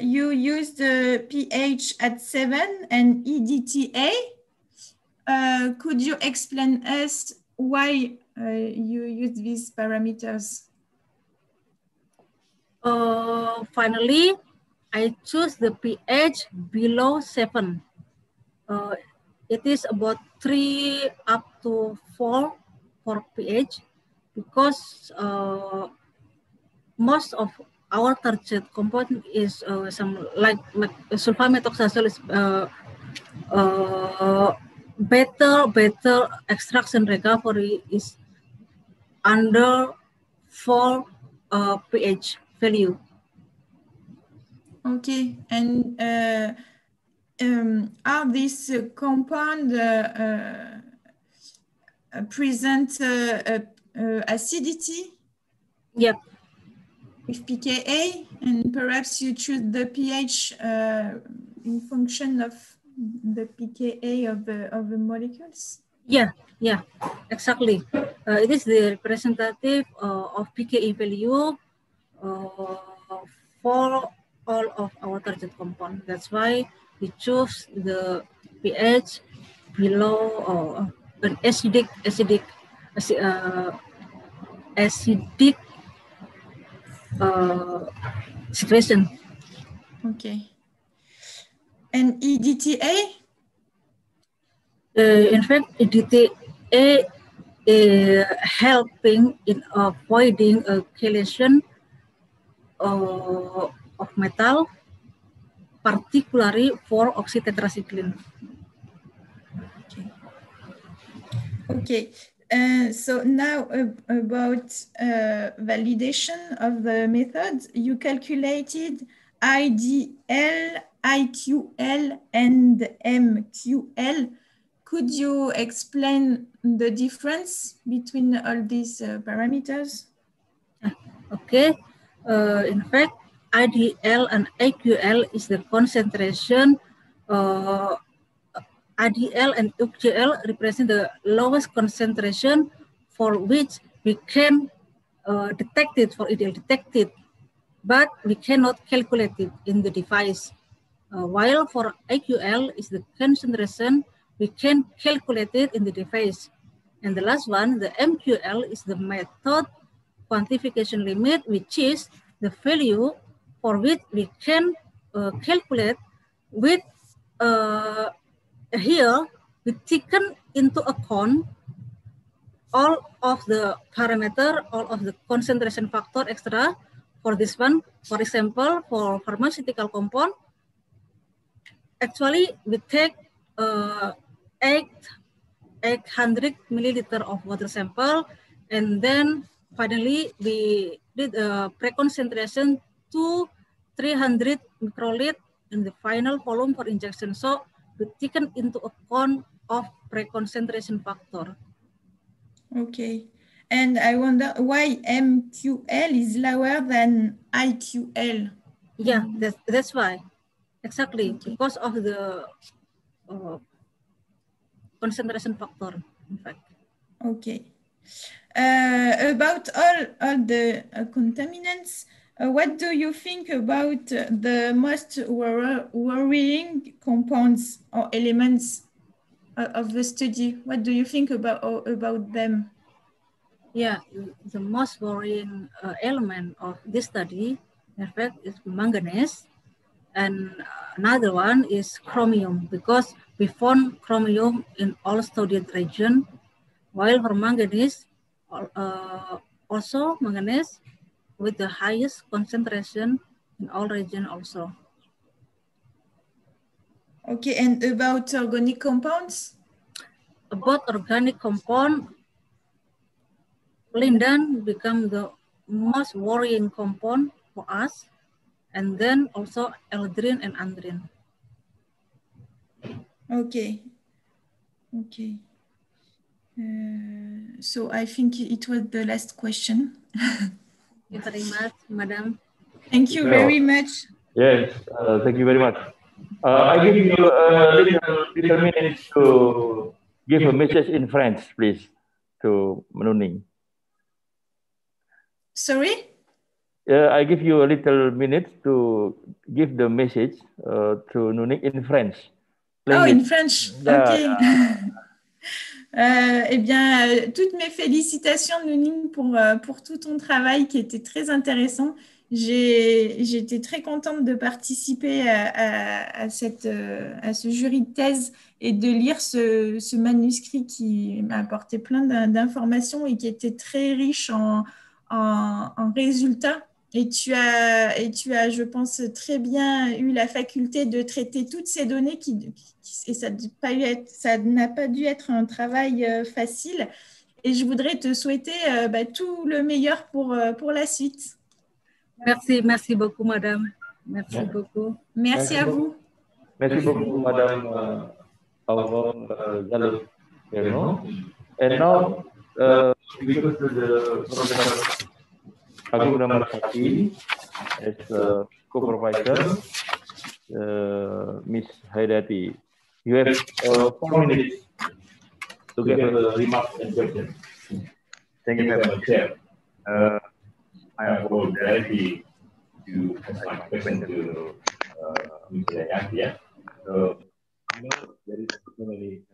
you used the pH at 7 and EDTA. Could you explain us why you use these parameters? Finally, I choose the pH below 7. It is about 3 up to 4 for pH, because most of our target compound is some like sulfamethoxazole is better extraction recovery is under 4 pH value. Okay, and are these compound present acidity? Yep. With pKa, and perhaps you choose the pH in function of the pKa of the molecules? Yeah, exactly. It is the representative of pKa value for all of our target compound. That's why we choose the pH below an acidic situation. Okay. And EDTA? In fact, EDTA helping in avoiding a chelation of metal, particularly for oxytetracycline. Okay. So now about validation of the method, you calculated IDL, IQL, and MQL. Could you explain the difference between all these parameters? Okay. In fact, IDL and IQL is the concentration. IDL and IQL represent the lowest concentration for which we can detect it, for ideal detected, but we cannot calculate it in the device. While for IQL is the concentration, we can calculate it in the device. And the last one, the MQL, is the method quantification limit, which is the value for which we can calculate with here we taken into account all of the parameter, all of the concentration factor extra for this one. For example, for pharmaceutical compound, actually we take 800 milliliter of water sample, and then finally we did a pre-concentration to 300 microliter in the final volume for injection. So we taken into account of pre-concentration factor. Okay. And I wonder why MQL is lower than IQL. Yeah, that's why. Exactly, Okay. because of the concentration factor, in fact. Okay. About all the contaminants, what do you think about the most worrying compounds or elements of the study? What do you think about them? Yeah, the most worrying element of this study, in fact, is manganese. And another one is chromium, because we found chromium in all studied region, while for manganese, also manganese with the highest concentration in all region also. Okay, and about organic compounds? About organic compound, lindan become the most worrying compound for us, and then also eldrin and andrin. Okay. Okay. So I think it was the last question. Thank you very much, madam. Thank you very much. Yes, thank you very much. I give you a little minutes to give a message in French, please, to Nuning. Sorry? I give you a little minute to give the message to Nuning in French. Oh, in French. Yeah, Okay. Eh bien, toutes mes félicitations, Nuning, pour tout ton travail qui était très intéressant. J'étais très contente de participer à ce jury de thèse et de lire ce manuscrit qui m'a apporté plein d'informations et qui était très riche en résultats. Et tu as, je pense, très bien eu la faculté de traiter toutes ces données et ça n'a pas dû être un travail facile. Et je voudrais te souhaiter tout le meilleur pour la suite. Merci beaucoup, madame. Merci beaucoup. Merci à vous. Merci beaucoup, Madame Aurore Gallo. And now, we go to the Professor Agung Damarsakti as co-supervisor, Ms. Haidati. You have 4 minutes to give remarks and questions. Thank you very much, Chair. I am very to ask my question to Mr. Hayati. So, you know, there is particularly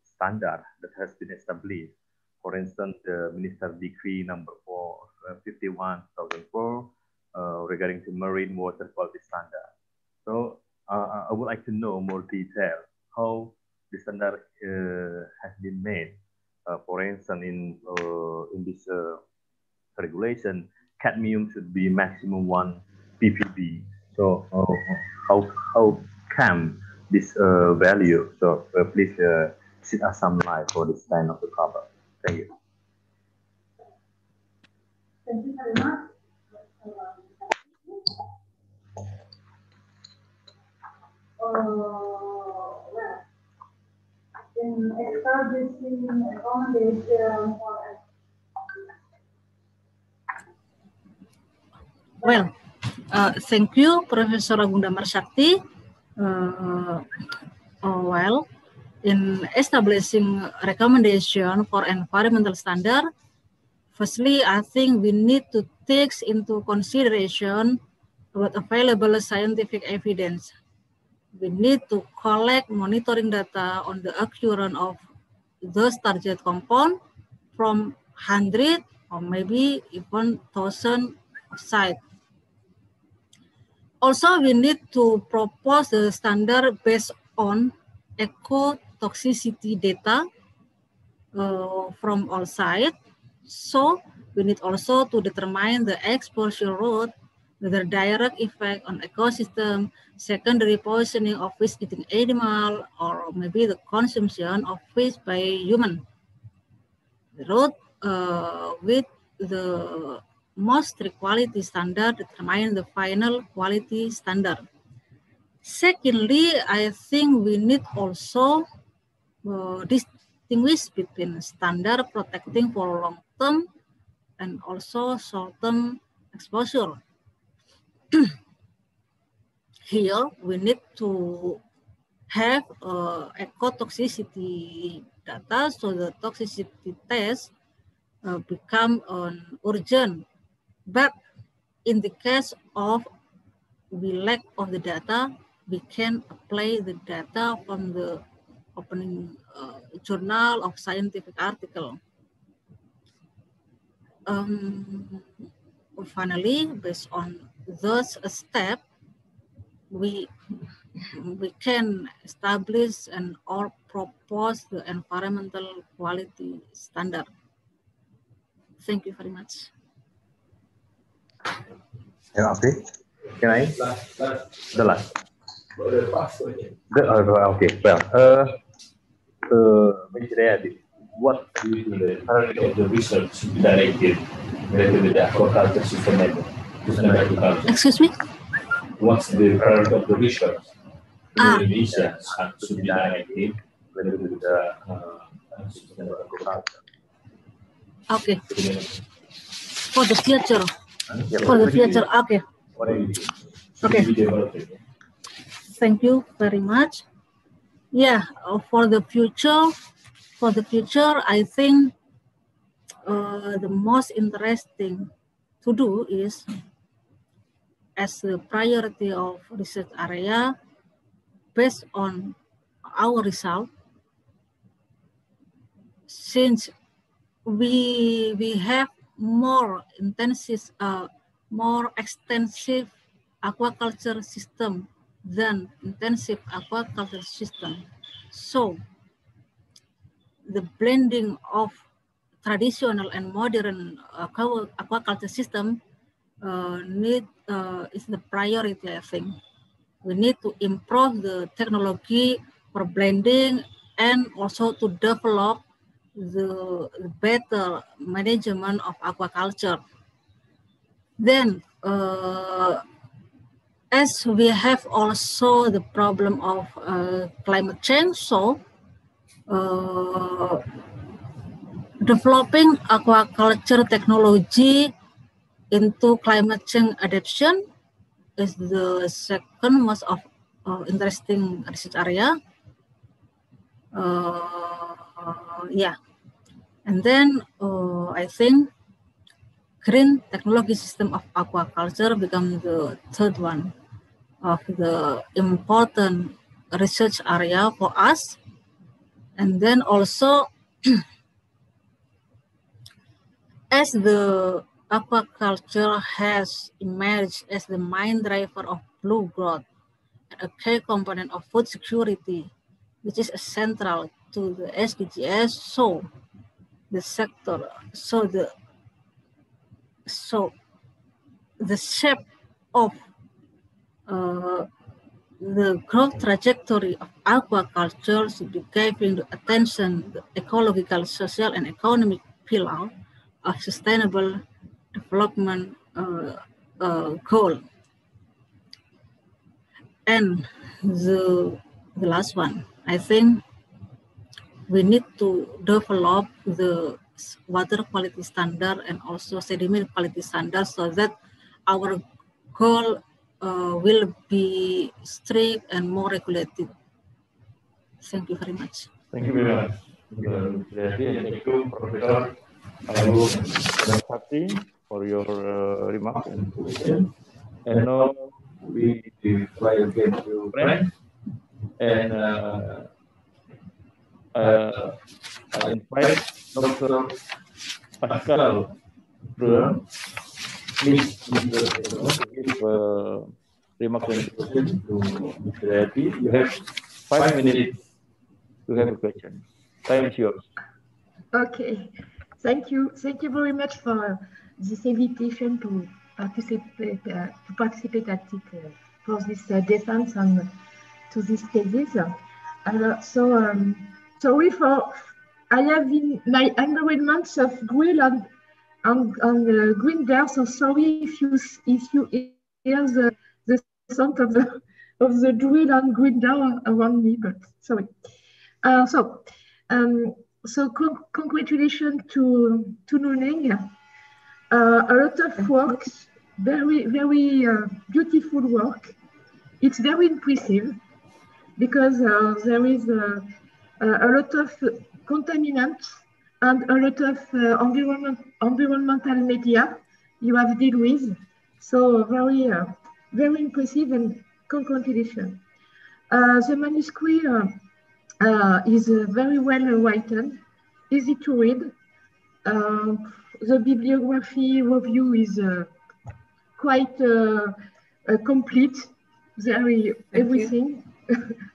standard that has been established. For instance, the Minister Decree number 51/2004 regarding the marine water quality standard. So, I would like to know more detail how the standard has been made. For instance, in this regulation, cadmium should be maximum 1 ppb. So how come this value? So please shed us some light for this kind of the problem. Thank you. Thank you very much. In establishing accommodation thank you, Professor Agung Damarsakti. Well, in establishing recommendation for environmental standard, firstly, I think we need to take into consideration what available scientific evidence. We need to collect monitoring data on the occurrence of those target compound from 100 or maybe even 1,000 sites. Also, we need to propose the standard based on ecotoxicity data from all sites. So, we need also to determine the exposure route, the direct effect on ecosystem, secondary poisoning of fish-eating animal, or maybe the consumption of fish by human. The route with the most strict quality standard determine the final quality standard. Secondly, I think we need also distinguish between standard protecting for long-term and also short-term exposure. Here, we need to have ecotoxicity data, so the toxicity test become urgent. But in the case of we lack of the data, we can apply the data from the opening journal of scientific article. Finally, based on those steps, we can establish and or propose the environmental quality standard. Thank you very much. Okay. Can I? The last. Okay. Well, Mr. Hayati, what do you think the Priority of the research should be directed related with the aquaculture systematic agriculture? Excuse me? What's the priority of the research in Indonesia should be directed related with the sustainable agriculture? Okay. For the future. For the future. Okay. What do you think? Okay. Thank you very much. Yeah, for the future, I think the most interesting to do is, as the priority of research area, based on our result, since we have more extensive aquaculture system than intensive aquaculture system. So the blending of traditional and modern aquaculture system is the priority, I think. We need to improve the technology for blending and also to develop the better management of aquaculture. Then as we have also the problem of climate change, so developing aquaculture technology into climate change adaptation is the second most of interesting research area. Yeah, and then I think green technology system of aquaculture become the third one of the important research area for us. And then also, as the aquaculture has emerged as the main driver of blue growth, a key component of food security, which is central to the SDGs, so the sector, so the shape of the growth trajectory of aquaculture should be giving the attention the ecological, social, and economic pillar of sustainable development goal. And the last one, I think we need to develop the water quality standard and also sediment quality standard so that our goal will be strict and more regulated. Thank you very much. Thank you very much, and thank you, Professor Agus Sakti, for your remarks and questions. And now we fly again to French, and I invite Dr. Pascal Brun, please give remarks and questions to Mr. Hayati. You have 5 minutes to have a question. Time is yours. Okay, thank you very much for this invitation to participate at it for this defense and to this thesis. Sorry for I have in my environments of grill and green there. So sorry if you hear the sound of the drill and green down around me, but sorry. So congratulations to Nuning. A lot of work, very beautiful work. It's very impressive because there is a lot of contaminants and a lot of environmental media you have dealt with. So very impressive and congratulations. The manuscript is very well written, easy to read. The bibliography review is quite complete, everything.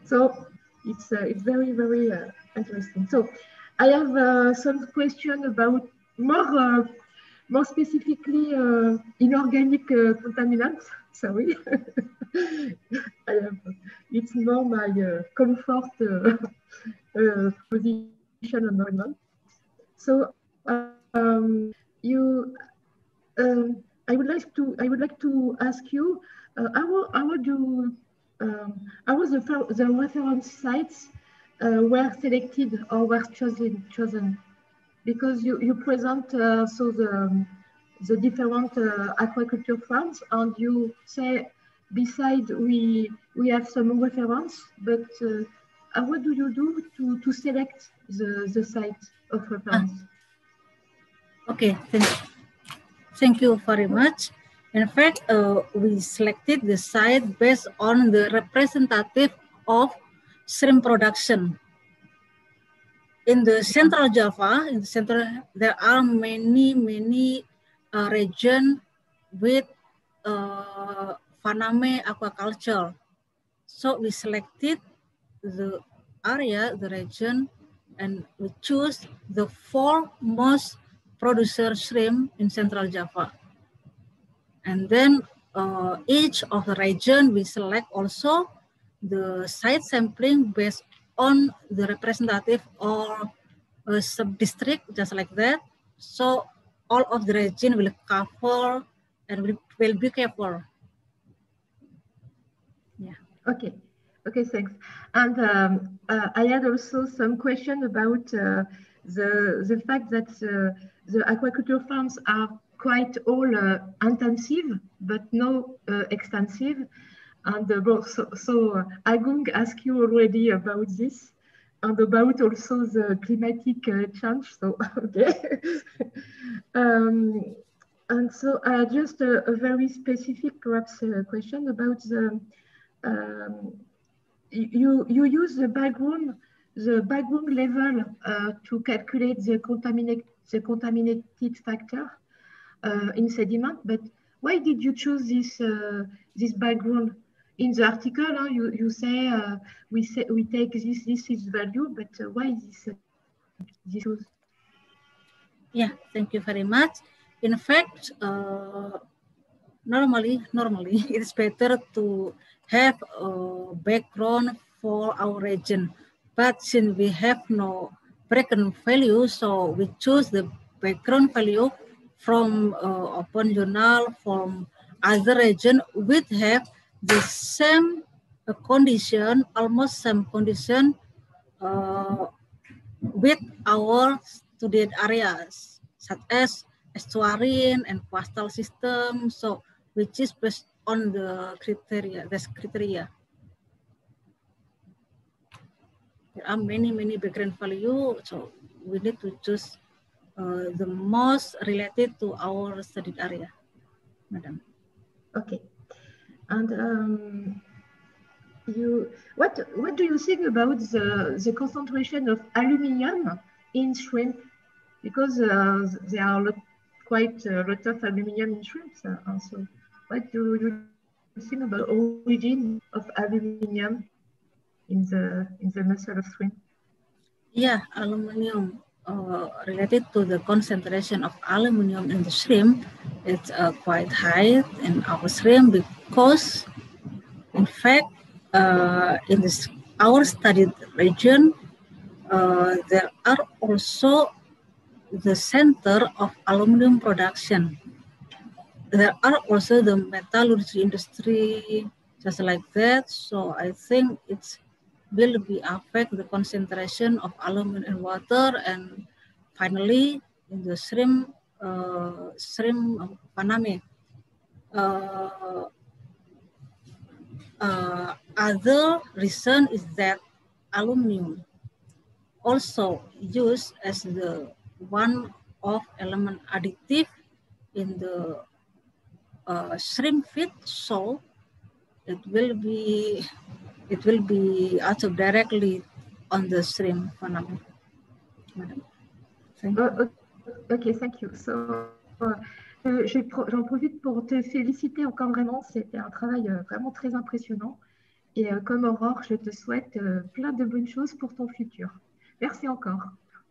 So it's very interesting. So I have some question about more specifically inorganic contaminants. Sorry, it's more my comfort position environment. So I would like to ask you how was the reference sites were selected or were chosen? Because you present so the different aquaculture farms, and you say beside we have some reference, but what do you do to select the site of reference? Okay, thank you very much. In fact, we selected the site based on the representative of shrimp production. In the Central Java, there are many regions with Faname aquaculture. So we selected the area, the region, and we choose the 4 most producer shrimp in Central Java. And then each of the region, we select also the site sampling based on the representative or a sub-district, just like that. So all of the region will cover and will be covered. Okay. Okay, thanks. And I had also some question about the fact that the aquaculture farms are quite all intensive, but no extensive. And so Agung asked you already about this and about also the climatic change. So, okay. And so just a very specific perhaps question about the you use the background level to calculate the contaminated factor in sediment, but why did you choose this background? In the article, you say we take this is value, but why this choose? Yeah, thank you very much. In fact, normally it's better to have a background for our region, but since we have no background value, so we choose the background value from open journal from other region which have the same condition, almost same condition with our studied areas such as estuarine and coastal system, so which is based on the criteria, this criteria. There are many background value, so we need to choose the most related to our studied area, Madam. Okay, and what do you think about the concentration of aluminium in shrimp? Because there are quite a lot of aluminium in shrimps also. What do you think about the origin of aluminium in the muscle of shrimp? Yeah, aluminium related to the concentration of aluminium in the shrimp, it's quite high in our shrimp because, in fact, in this our studied region, there are also the center of aluminum production. There are also the metallurgy industry, just like that. So I think it's will be affect the concentration of aluminum in water, and finally in the shrimp paname. Other reason is that aluminum also used as the one of element additive in the shrimp feed, so it will be also directly on the shrimp paname. Thank you. Okay, thank you. So, j'en profite pour te féliciter encore vraiment. C'était un travail vraiment très impressionnant. Et comme Aurore, je te souhaite plein de bonnes choses pour ton futur. Merci encore.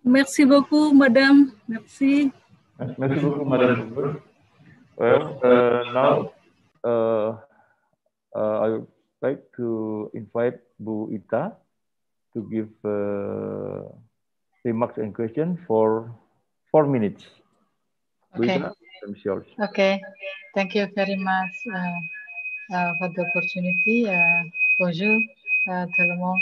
Merci beaucoup, Madame. Merci. Merci beaucoup, Madame. Well, now I would like to invite Bu Ita to give remarks and questions for 4 minutes. Okay. Yours. Okay. Thank you very much for the opportunity. Bonjour, tout le monde.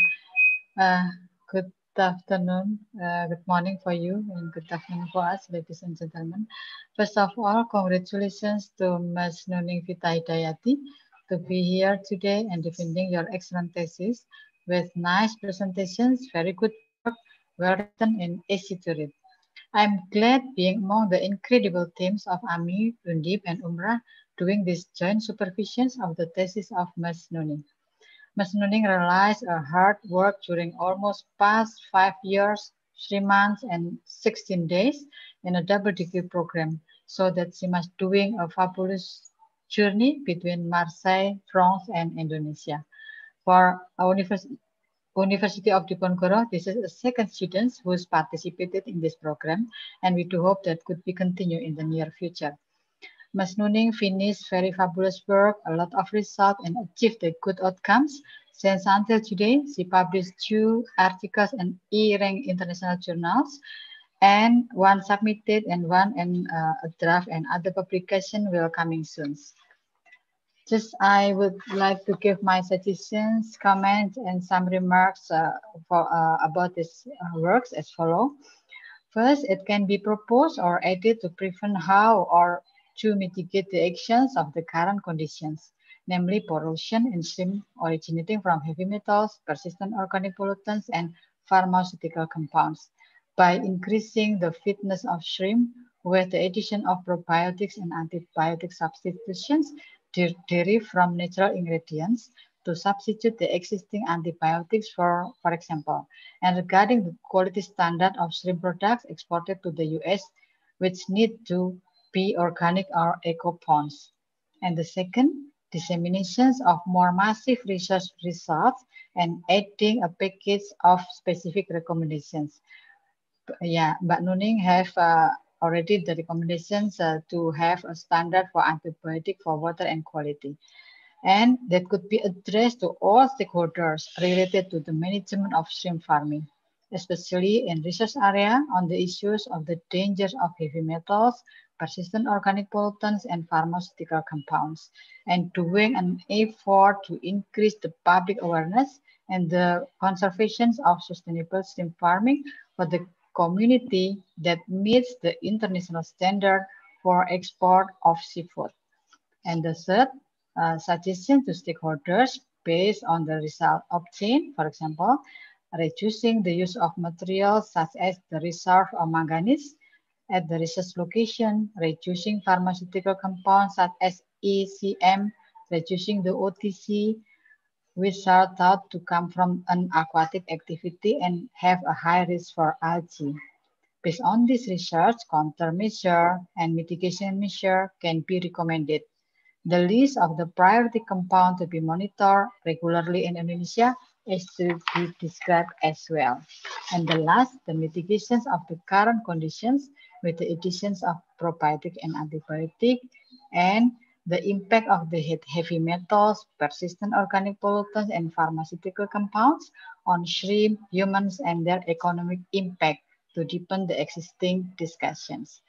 Good afternoon, good morning for you, and good afternoon for us, ladies and gentlemen. First of all, congratulations to Ms. Nuning Vita Hidayati to be here today and defending your excellent thesis with nice presentations, very good work, well written and easy to read. I'm glad being among the incredible teams of AMI, Undip, and UMRA doing this joint supervisions of the thesis of Ms. Nuning. Ms. Nuning realized her hard work during almost past 5 years, 3 months, and 16 days in a double degree program, so that she was doing a fabulous journey between Marseille, France, and Indonesia. For our University of Diponegoro, this is the second student who's participated in this program, and we do hope that could be continued in the near future. Ms. Nuning finished very fabulous work, a lot of results, and achieved the good outcomes. Since until today, she published 2 articles in E-rank international journals, and 1 submitted and 1 in a draft, and other publication will coming soon. Just I would like to give my suggestions, comments, and some remarks about this works as follow. First, it can be proposed or added to prevent how or to mitigate the actions of the current conditions, namely pollution in shrimp originating from heavy metals, persistent organic pollutants, and pharmaceutical compounds, by increasing the fitness of shrimp with the addition of probiotics and antibiotic substitutions derived from natural ingredients to substitute the existing antibiotics for example. And regarding the quality standard of shrimp products exported to the US, which need to be organic or eco-ponds. And the second, disseminations of more massive research results and adding a package of specific recommendations. Yeah, Mbak Nuning have already the recommendations to have a standard for antibiotic for water and quality. And that could be addressed to all stakeholders related to the management of shrimp farming, especially in research area on the issues of the dangers of heavy metals, persistent organic pollutants, and pharmaceutical compounds, and doing an effort to increase the public awareness and the conservation of sustainable shrimp farming for the community that meets the international standard for export of seafood. And the third, suggestion to stakeholders based on the result obtained, for example, reducing the use of materials such as the reserve of manganese at the research location, reducing pharmaceutical compounds such as ECM, reducing the OTC, which are thought to come from an aquatic activity and have a high risk for algae. Based on this research, countermeasure and mitigation measure can be recommended. The list of the priority compound to be monitored regularly in Indonesia is to be described as well. And the last, the mitigations of the current conditions with the additions of probiotic and antibiotic, and the impact of the heavy metals, persistent organic pollutants, and pharmaceutical compounds on shrimp, humans, and their economic impact to deepen the existing discussions.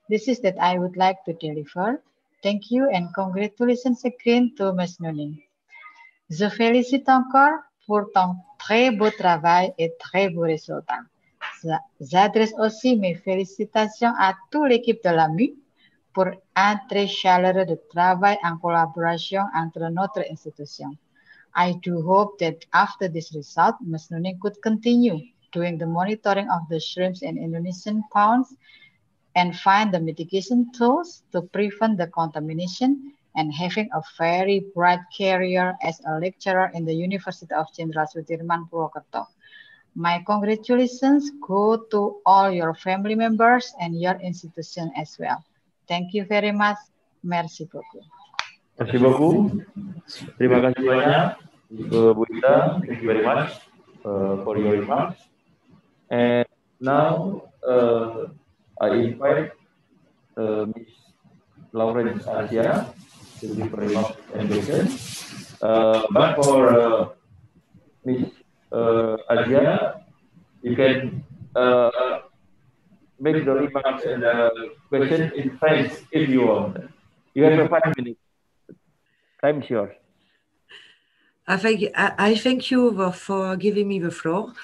This is that I would like to deliver. Thank you and congratulations again to Ms. Nuning. Je félicite encore pour ton très beau travail et très beau résultat. J'adresse aussi mes félicitations à toute l'équipe de l'AMU pour un très chaleureux de travail en collaboration entre notre institution. I do hope that after this result, Ms. Nuning could continue doing the monitoring of the shrimps in Indonesian ponds and find the mitigation tools to prevent the contamination, and having a very bright career as a lecturer in the University of Jenderal Sudirman, Purwokerto. My congratulations go to all your family members and your institution as well. Thank you very much. Merci beaucoup. Merci beaucoup. Terima kasih banyak, Bu Ita. Thank you very much for your remarks. And now I invite Ms. Lawrence Asia to give remarks and questions. But for Ms. Asia, you can make the remarks and question in French if you want. You have 5 minutes. Time is yours. I thank you for giving me the floor.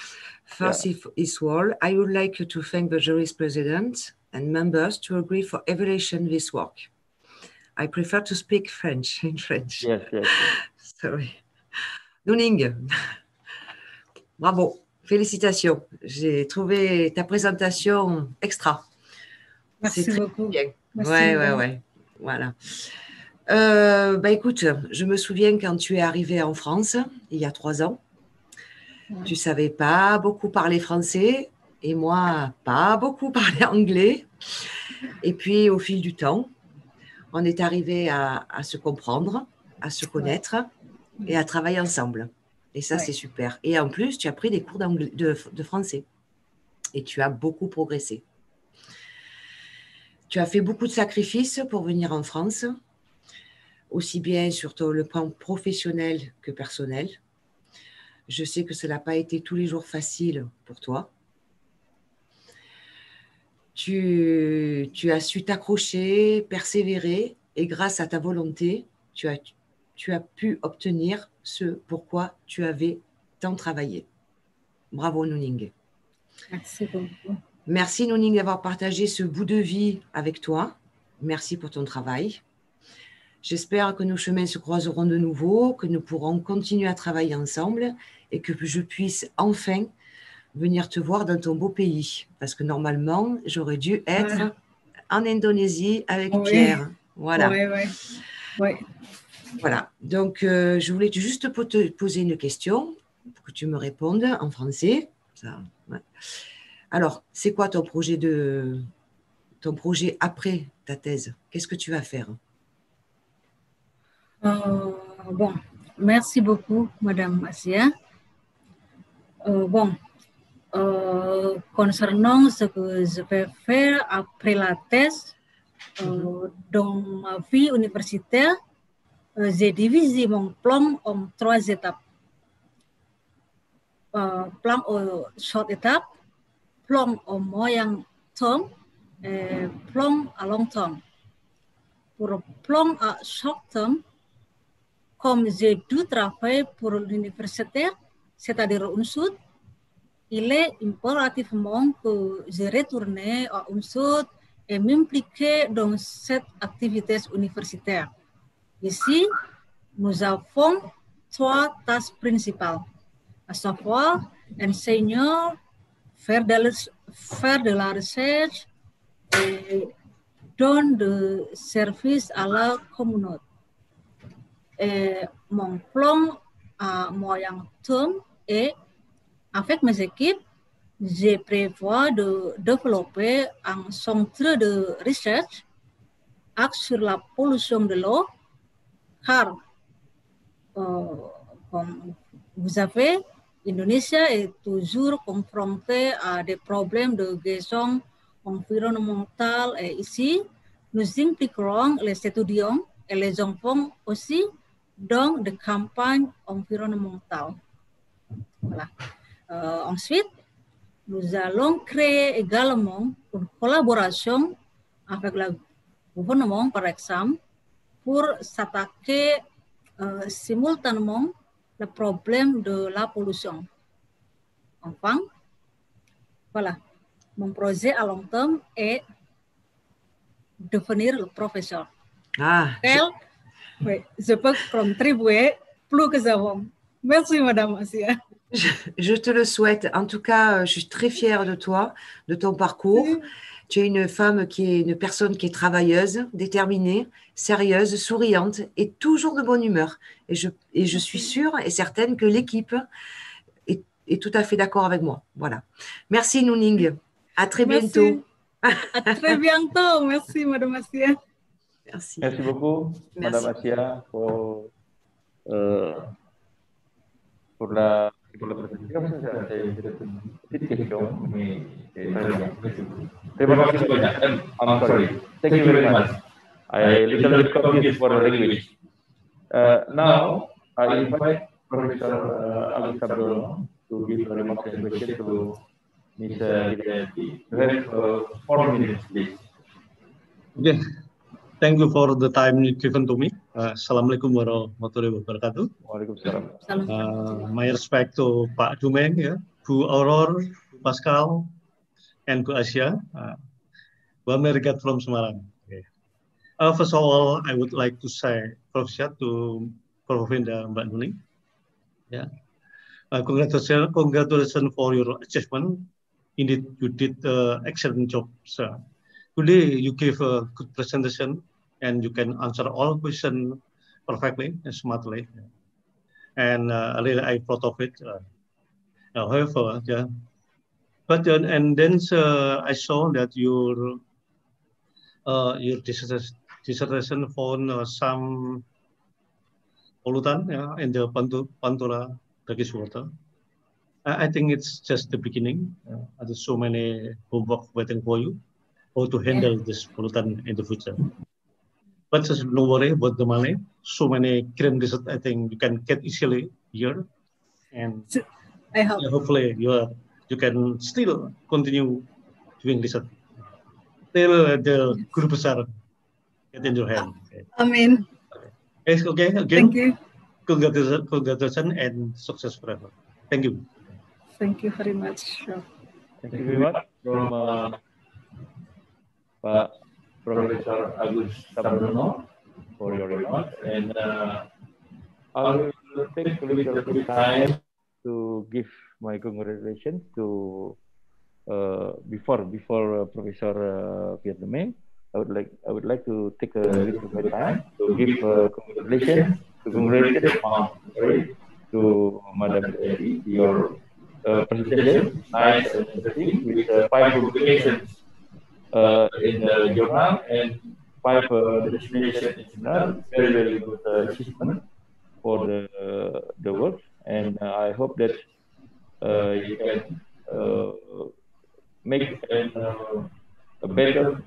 First is all, I would like to thank the jury's president and members to agree for evaluation this work. I prefer to speak French, in French. Yes. Sorry. Nuning, bravo, félicitations. J'ai trouvé ta présentation extra. Merci beaucoup. Bien. Merci Ouais. Voilà. Écoute, je me souviens quand tu es arrivé en France, il y a 3 ans, tu savais pas beaucoup parler français et moi, pas beaucoup parler anglais. Et puis, au fil du temps, on est arrivé à se comprendre, à se connaître et à travailler ensemble. Et ça, c'est super. Et en plus, tu as pris des cours de français et tu as beaucoup progressé. Tu as fait beaucoup de sacrifices pour venir en France, aussi bien sur le plan professionnel que personnel. Je sais que cela n'a pas été tous les jours facile pour toi. Tu as su t'accrocher, persévérer, et grâce à ta volonté, tu as tu as pu obtenir ce pourquoi tu avais tant travaillé. Bravo Nuning. Merci beaucoup. Merci Nuning d'avoir partagé ce bout de vie avec toi. Merci pour ton travail. J'espère que nos chemins se croiseront de nouveau, que nous pourrons continuer à travailler ensemble et que je puisse enfin venir te voir dans ton beau pays. Parce que normalement, j'aurais dû être en Indonésie avec Pierre. Voilà. Oui. Voilà. Donc, je voulais juste te poser une question pour que tu me répondes en français. Ça, ouais. Alors, c'est quoi ton projet après ta thèse? Qu'est-ce que tu vas faire? Bon, merci beaucoup, Madame Asia. Concernant ce que je vais faire après la thèse, dans ma vie universitaire, j'ai divisé mon plan en 3 étapes. Plan au short étape, plan au moyen terme et plan à long terme. Pour le plan à short terme, comme j'ai dû travailler pour l'université, c'est-à-dire UNSUD, il est impérativement que je retourne à UNSUD et m'impliquer dans cette activité universitaire. Ici, nous avons 3 tâches principales, à savoir enseigner, faire de la recherche et donner de services à la communauté. Et mon plan à moyen terme est, avec mes équipes, je prévois de développer un centre de recherche axé sur la pollution de l'eau, car, comme vous savez, Indonésia est toujours confrontée à des problèmes de gestion environnementale et ici, nous impliquerons les étudiants et les enfants aussi dans des campagnes environnementales. Voilà. Ensuite, nous allons créer également une collaboration avec le gouvernement, par exemple, pour s'attaquer simultanément le problème de la pollution. Enfin, voilà, mon projet à long terme est devenir le professeur. Oui, je peux contribuer plus que avant. Merci, Madame Asia. Je te le souhaite. En tout cas, je suis très fière de toi, de ton parcours. Tu es une femme une personne qui est travailleuse, déterminée, sérieuse, souriante et toujours de bonne humeur. Et je suis sûre et certaine que l'équipe est tout à fait d'accord avec moi. Voilà. Merci, Nuning. À très bientôt. À très bientôt. Merci, Madame Asia. Merci. Merci beaucoup, Madame Asia, pour la presentación. Saya sedikit question, mais très bien. Terima kasih banyak. I'm sorry. Thank you very much. I little bit confused for the language. Now, I invite Professor Agus Sabdono to give a remarks and question to Ms. Hidayati. You have 4 minutes, please. Okay. Thank you for the time given to me. Assalamualaikum warahmatullahi wabarakatuh. My respect to Pak Dumeng, Bu Auror, Bu Pascal, and Bu Asia. Well, Merigat from Semarang. Okay. First of all, I would like to say appreciate to Prof. Mbak Nuning. Yeah. Congratulations for your achievement. Indeed, you did excellent job, sir. Today, you gave a good presentation and you can answer all questions perfectly and smartly. And really, I'm proud of it. However, yeah. But and then I saw that your dissertation found some pollutant in the Pantura Turkish water. I think it's just the beginning. There's so many homework waiting for you, how to handle this pollutant in the future. But just no worry about the money. So many grant research, I think you can get easily here, and hopefully you can still continue doing research till the guru besar get in your hand. Okay. Amin. Okay. It's okay. Again, Thank you. Congratulations and success forever. Thank you. Thank you very much. Thank you very much from Pak Professor Agus Sabrono for your remarks, and I will take a little bit time to give my congratulations to before Professor Vietnamese. I would like to take a little bit time to give congratulations to Madam Devi, your presentation, nice and interesting, with 5 publications in the journal and 5 destination in seminar. Very good achievement for the work, and I hope that you can make a better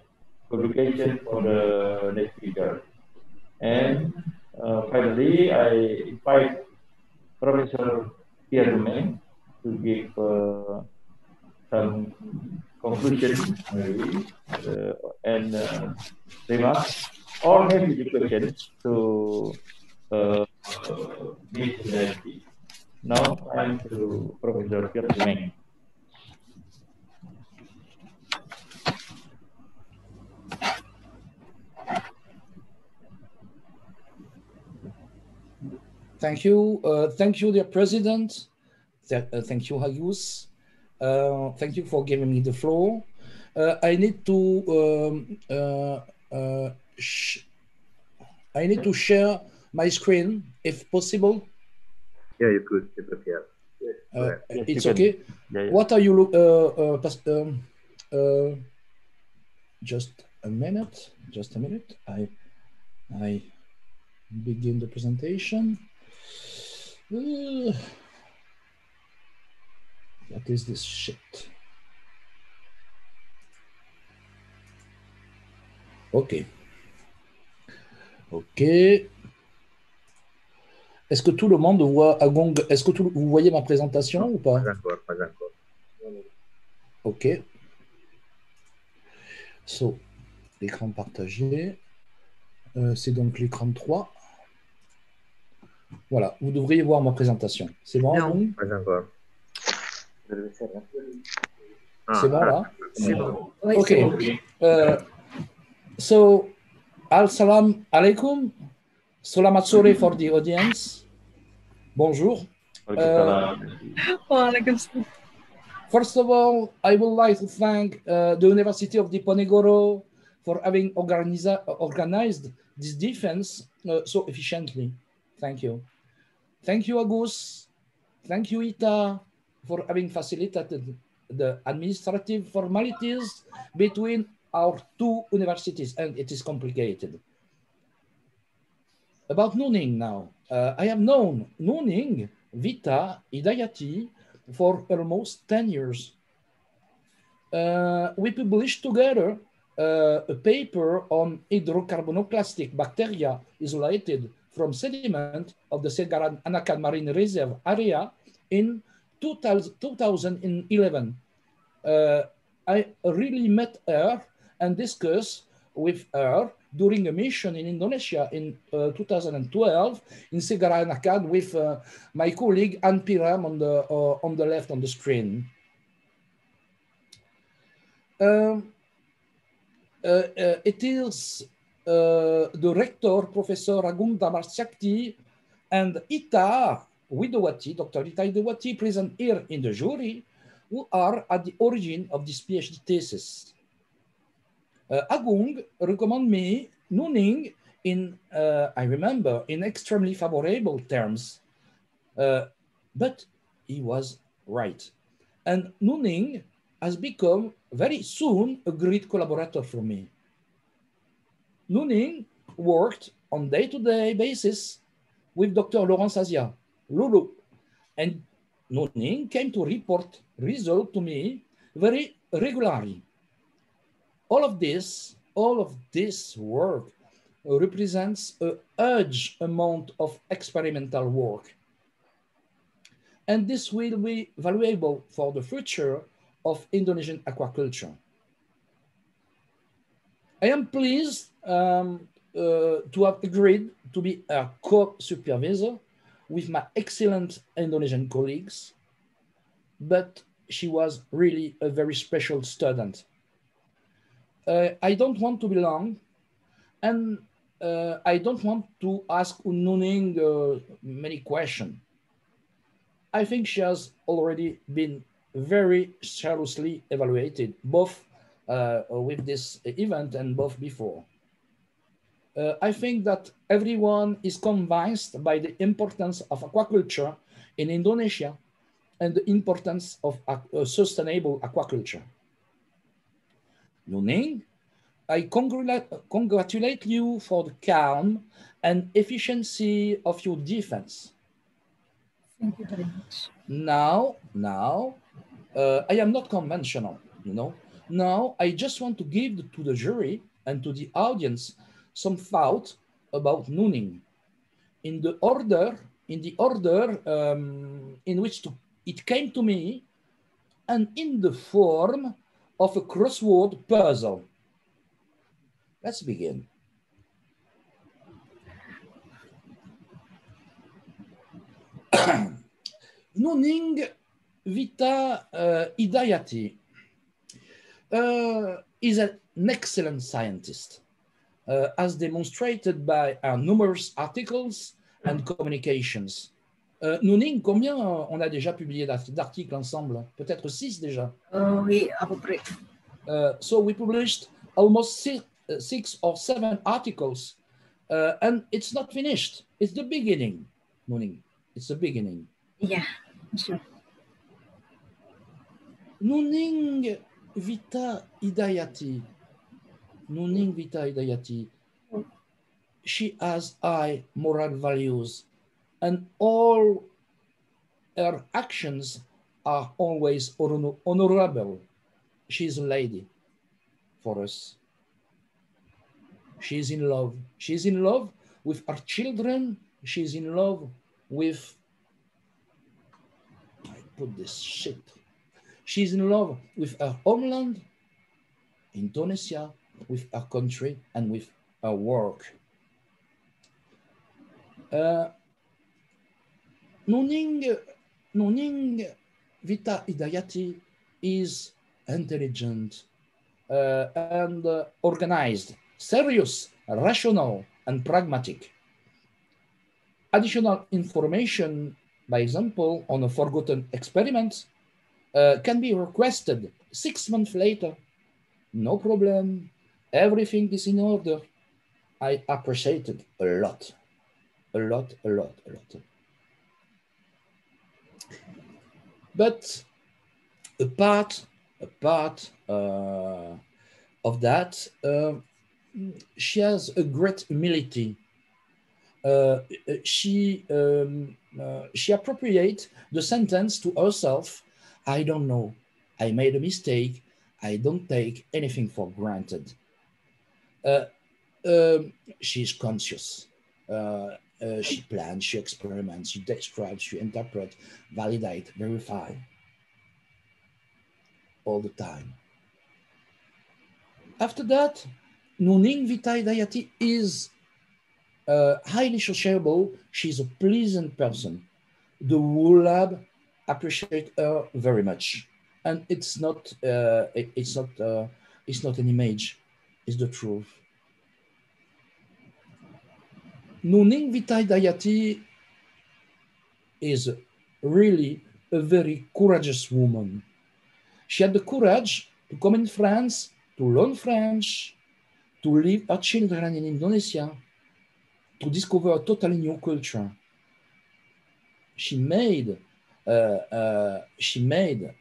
publication for the next future. And finally, I invite Professor Pierre Domain to give some conclusion maybe, and remarks or maybe the questions to Ms. Devi. Now time to Professor Pierre Domain. Thank you, dear President. Thank you, Agus. Thank you for giving me the floor. I need to share my screen, if possible. Yeah, you could. It's okay. Yeah. What are you just a minute. I begin the presentation. What is this shit? Ok. Est-ce que tout le monde voit Agong? Est-ce que vous voyez ma présentation ou pas? Pas encore. Ok. So, l'écran partagé. C'est donc l'écran 3. Voilà, vous devriez voir ma présentation. C'est bon? Non, pas encore. C'est bon là? C'est bon. Ok. So, al-salam alaikum. Salamat sore for the audience. Bonjour. First of all, I would like to thank the University of Diponegoro for having organized this defense so efficiently. Thank you. Thank you, Agus. Thank you, Ita, for having facilitated the administrative formalities between our two universities, and it is complicated. About Nuning now. I have known Nuning, Vita, Hidayati for almost 10 years. We published together a paper on hydrocarbonoclastic bacteria isolated from sediment of the Segaran-Anakan Marine Reserve area in 2011. I really met her and discussed with her during a mission in Indonesia in 2012 in Segaran-Anakan with my colleague Ann Piram on the left on the screen. It is the rector, Professor Agung Damarsakti, and Ita Widowati, Dr. Ita Widowati, present here in the jury, who are at the origin of this PhD thesis. Agung recommended me Nuning in, I remember, in extremely favorable terms, but he was right. And Nuning has become very soon a great collaborator for me. Nuning worked on day-to-day basis with Dr. Laurence Azia, Lulu, and Nuning came to report results to me very regularly. All of this work represents a huge amount of experimental work. And this will be valuable for the future of Indonesian aquaculture. I am pleased to have agreed to be a co-supervisor with my excellent Indonesian colleagues, but she was really a very special student. I don't want to be long, and I don't want to ask Nuning many questions. I think she has already been very seriously evaluated, both with this event and both before. I think that everyone is convinced by the importance of aquaculture in Indonesia and the importance of sustainable aquaculture. Nuning, I congratulate you for the calm and efficiency of your defense. Thank you very much. Now, I am not conventional, you know. Now, I just want to give to the jury and to the audience some thought about Nuning in the order in which it came to me, and in the form of a crossword puzzle. Let's begin. Nuning Vita Hidayati is an excellent scientist, as demonstrated by our numerous articles and communications. Nuning, combien on a déjà publié d'articles ensemble? Peut-être 6 déjà. Oui, à peu près. So we published almost 6 or 7 articles, and it's not finished. It's the beginning, Nuning. It's the beginning. Yeah, sure. Nuning Vita Hidayati. Nuning Vita Hidayati. She has high moral values, and all her actions are always honorable. She's a lady for us. She's in love. She's in love with her children. She's in love with, I put this shit. She's in love with her homeland, Indonesia, with her country, and with her work. Nuning Vita Hidayati is intelligent and organized, serious, rational, and pragmatic. Additional information, by example, on a forgotten experiment can be requested 6 months later. No problem. Everything is in order. I appreciate it a lot. A lot. But apart of that, she has a great humility. She appropriates the sentence to herself. I don't know. I made a mistake. I don't take anything for granted. She's conscious. She plans, she experiments, she describes, she interprets, validate, verify all the time. After that, Nuning Vita Hidayati is highly sociable. She's a pleasant person. The whole lab appreciate her very much, and it's not an image. It's the truth. Nuning Vita Hidayati is really a very courageous woman. She had the courage to come in France, to learn French, to leave her children in Indonesia, to discover a totally new culture. She made,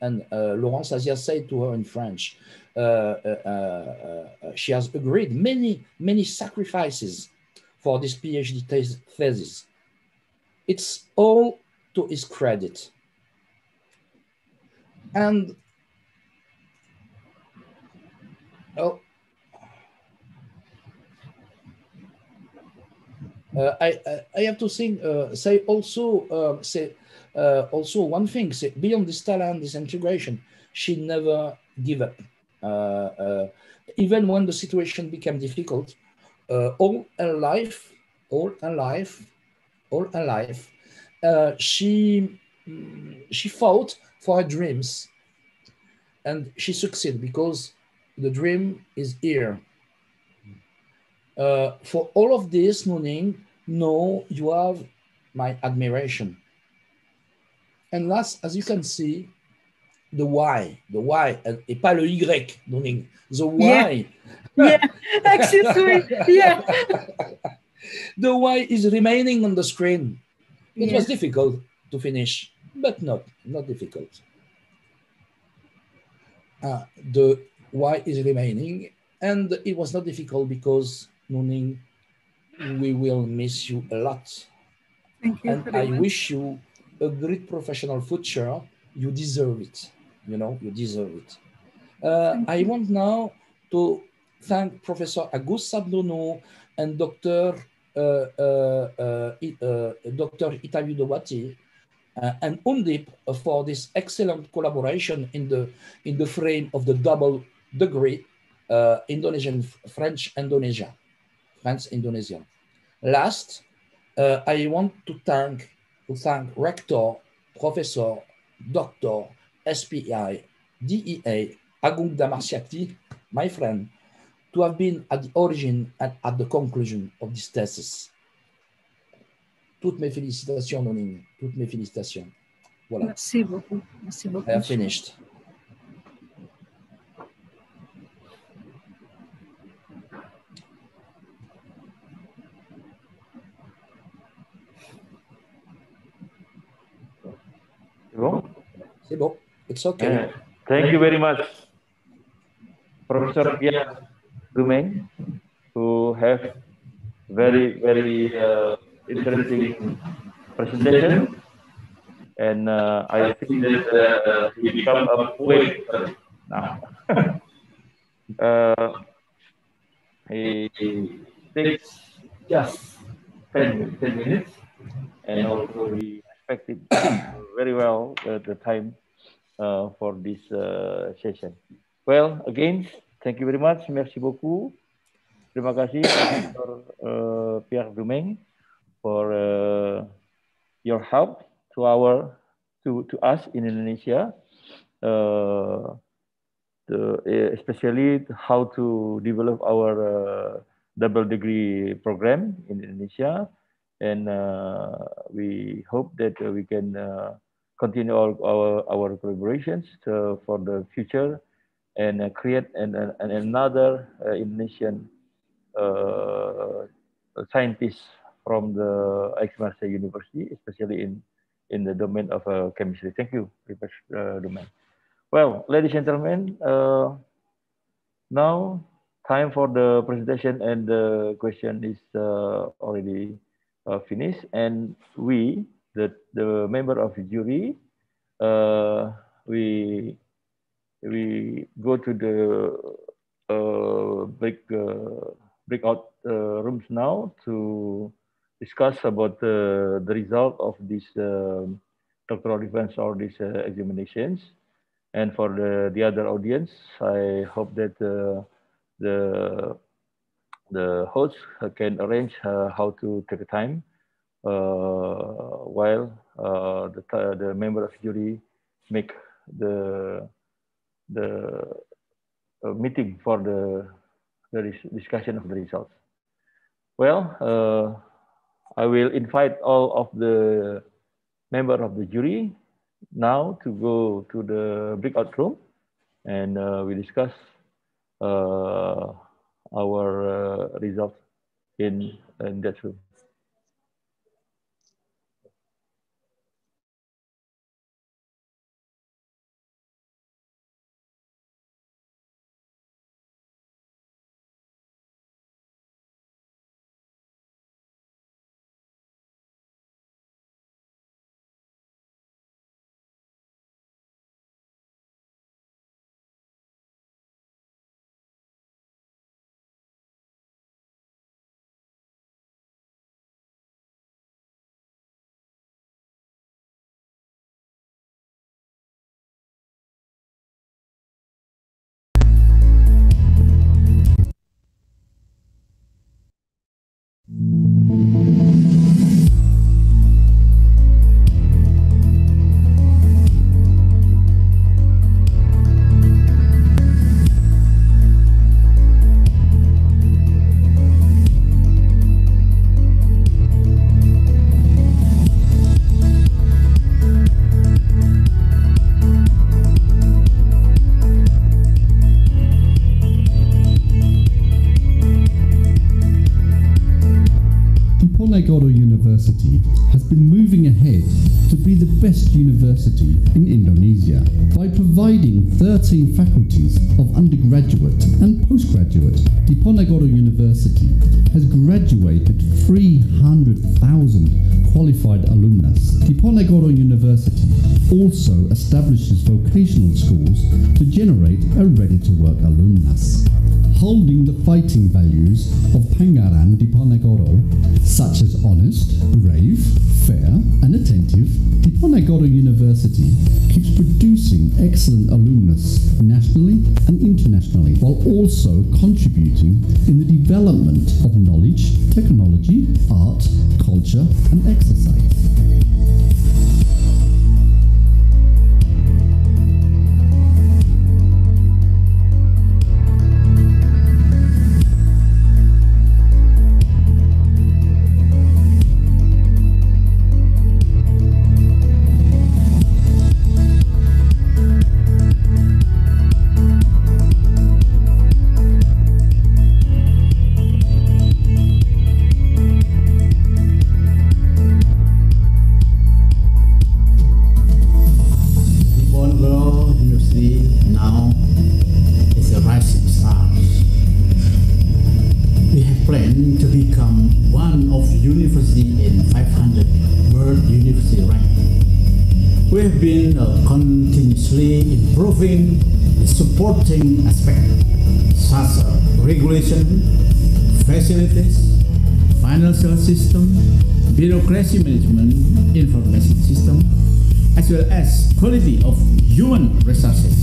and Laurence Asia said to her in French, she has agreed many sacrifices for this PhD thesis. It's all to his credit. And I have to say also one thing. Beyond this talent, this integration, she never gave up. Even when the situation became difficult, all her life, she fought for her dreams, and she succeeded because the dream is here. For all of this, Nuning, no, you have my admiration. And last, as you can see, the why, et pas le Y, Nuning, the why. Yeah, excuse me, yeah. The why is remaining on the screen. It Yeah. was difficult to finish, but not difficult. The why is remaining, and it was not difficult because, Nuning, we will miss you a lot. Thank you and very I much. wish you a great professional future. You deserve it. You know, you deserve it. I want now to thank Professor Agus Sabdono and Dr. Dr. Itayu Dowati and Undip for this excellent collaboration in the frame of the double degree Indonesian French Indonesia. Last, I want to thank Rector, Professor, Doctor, SPI, DEA, Agung Damarsyakti, my friend, to have been at the origin and at the conclusion of this thesis. Toutes mes félicitations, Noning. Toutes mes félicitations. Voilà. Merci beaucoup. Merci beaucoup. I have finished. C'est bon. It's okay. Thank you very much, Professor Pierre Dumeng, who have very interesting presentation, and I think that he become a poet now. He takes just 10 minutes, and also he respected very well the time for this session. Well, again, thank you very much. Merci beaucoup. Terima kasih, Profesor Pierre Dumeng, for your help to us in Indonesia, especially how to develop our double degree program in Indonesia, and we hope that we can continue our collaborations for the future and create another Indonesian scientists from the Aix-Marseille University, especially in the domain of chemistry. Thank you, Professor Dumeng. Well, ladies and gentlemen, now time for the presentation and the question is already finished, and we, the member of the jury, we go to the breakout rooms now to discuss about the result of this doctoral defense or these examinations. And for the other audience, I hope that the host can arrange how to take the time while the member of jury make the meeting for the discussion of the results. Well, I will invite all of the member of the jury now to go to the breakout room, and we discuss our results in that room. Diponegoro University has been moving ahead to be the best university in Indonesia by providing 13 faculties of undergraduate and postgraduate. Diponegoro University has graduated 300,000 qualified alumnus. Diponegoro University also establishes vocational schools to generate a ready-to-work alumnus. Holding the fighting values of Pangaran Diponegoro, such as honest, brave, fair and attentive, Diponegoro University keeps producing excellent alumnus nationally and internationally, while also contributing in the development of knowledge, technology, art, culture and exercise. Improving the supporting aspect such as regulation, facilities, financial system, bureaucracy management, information system, as well as quality of human resources.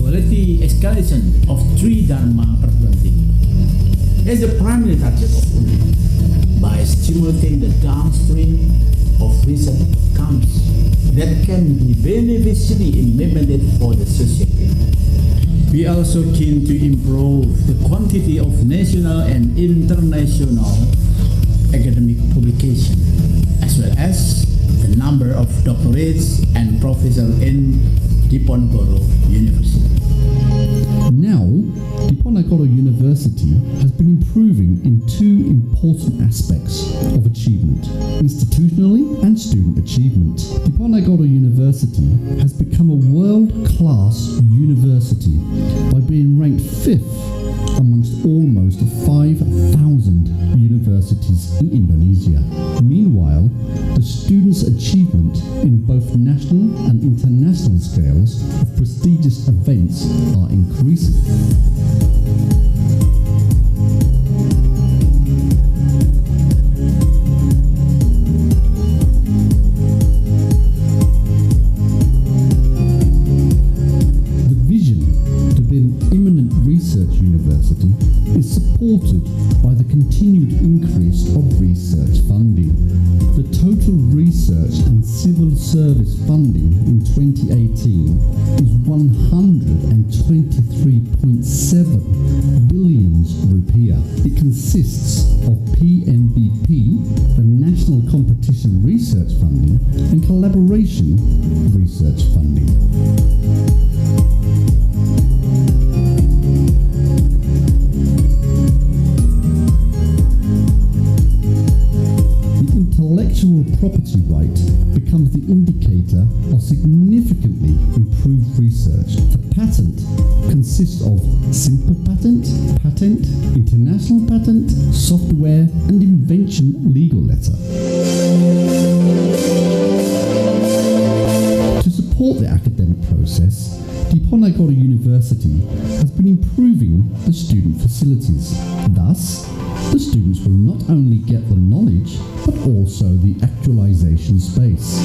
Quality escalation of three Dharma perguruan tinggi is the primary target of UNI by stimulating the downstream of research outcomes that can be beneficially implemented for the society. We are also keen to improve the quantity of national and international academic publication, as well as the number of doctorates and professors in Diponegoro University. Now, Diponegoro University has been improving in two important aspects of achievement, institutionally and student achievement. Diponegoro University has become a world-class university by being ranked 5th amongst almost 5,000 universities in Indonesia. Meanwhile, the students' achievement in both national and international scales of prestigious events are increasing. University is supported by the continued increase of research funding. The total research and civil service funding in 2018 is 123.7 billion rupiah. It consists of PNBP, the National Competition Research Funding, and Collaboration Research Funding. Intellectual property right becomes the indicator of significantly improved research. The patent consists of simple patent, patent, international patent, software, and invention legal letter. To support the academic process, Diponegoro University has been improving the student facilities. Thus, the students will not only get the knowledge, but also the actualization space.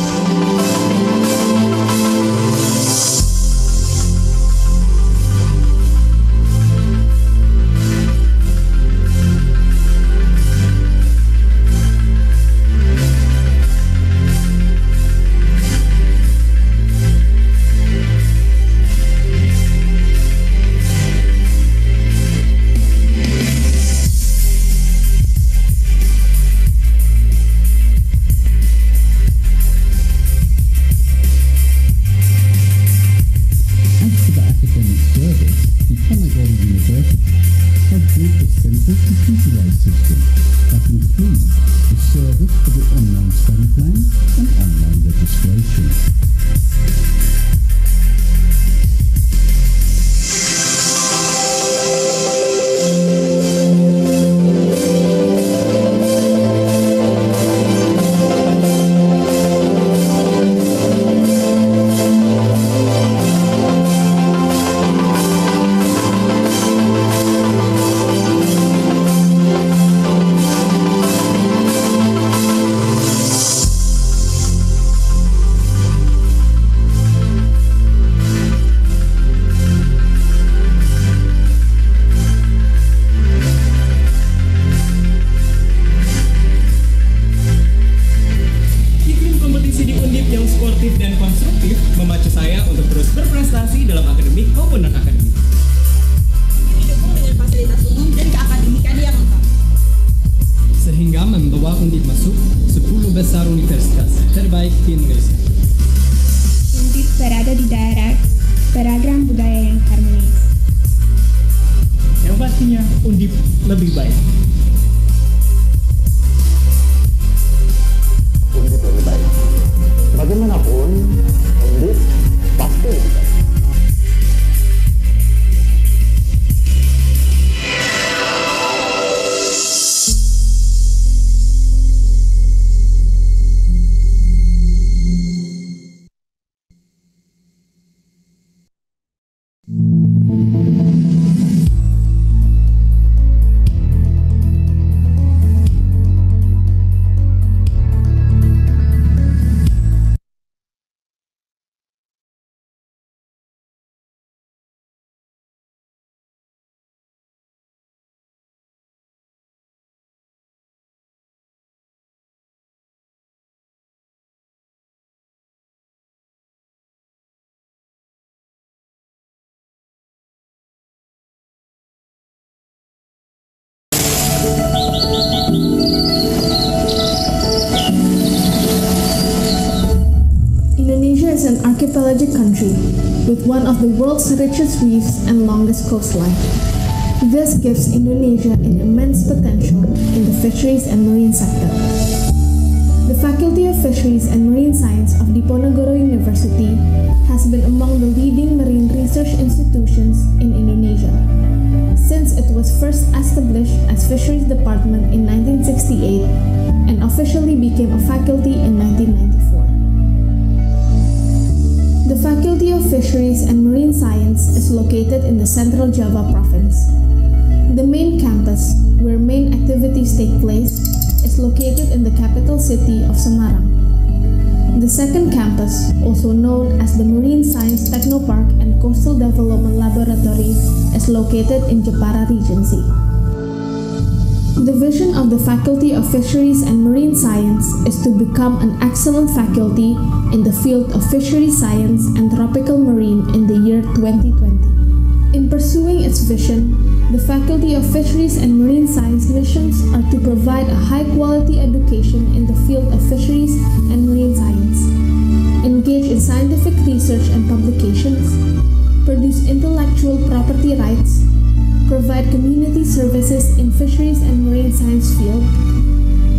of the online study plan and online registration. Indonesia is an archipelagic country with one of the world's richest reefs and longest coastline. This gives Indonesia an immense potential in the fisheries and marine sector. The Faculty of Fisheries and Marine Science of Diponegoro University has been among the leading marine research institutions in Indonesia, since it was first established as Fisheries Department in 1968 and officially became a faculty in 1994. The Faculty of Fisheries and Marine Science is located in the Central Java province. The main campus, where main activities take place, is located in the capital city of Semarang. The second campus, also known as the Marine Science Technopark and Coastal Development Laboratory, is located in Jepara Regency. The vision of the Faculty of Fisheries and Marine Science is to become an excellent faculty in the field of fishery science and tropical marine in the year 2020. In pursuing its vision, the Faculty of Fisheries and Marine Science missions are to provide a high-quality education in the field of fisheries and marine science, engage in scientific research and publications, produce intellectual property rights, provide community services in fisheries and marine science field,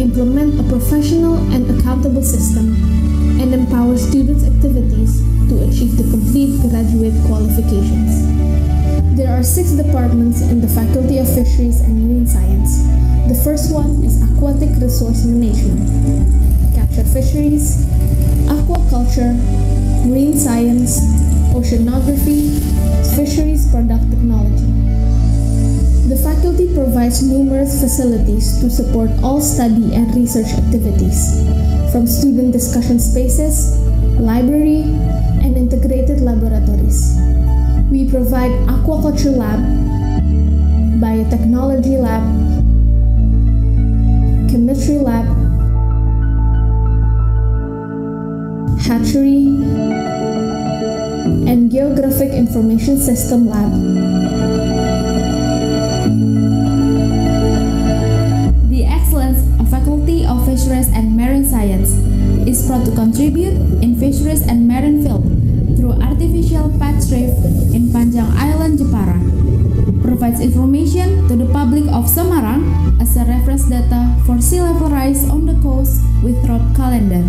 implement a professional and accountable system, and empower students' activities to achieve the complete graduate qualifications. There are 6 departments in the Faculty of Fisheries and Marine Science. The first one is Aquatic Resource Management, Capture Fisheries, Aquaculture, Marine Science, Oceanography, Fisheries Product Technology. The faculty provides numerous facilities to support all study and research activities, from student discussion spaces, library, and integrated laboratories. We provide aquaculture lab, biotechnology lab, chemistry lab, hatchery, and geographic information system lab. The excellence of Faculty of Fisheries and Marine Science is proud to contribute in fisheries and marine field through artificial patch reef in Panjang Island, Jepara. provides information to the public of Semarang as a reference data for sea level rise on the coast with route calendar.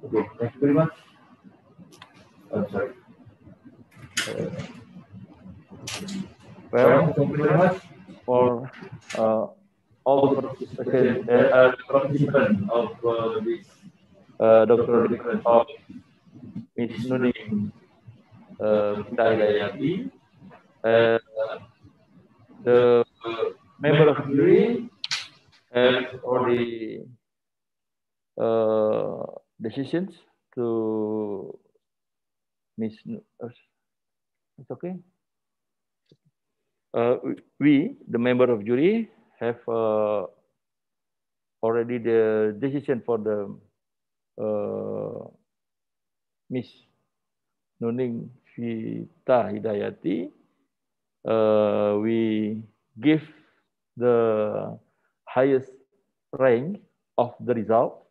Okay, thank you very much. Sorry. Well, thank you very much for all the participants of this doctoral defense of Ms. Nuning Hidayati, the member of jury have already decisions to Ms. It's okay. We, the member of jury, have already the decision for the Ms. Nuning Hidayati. We give the highest rank of the result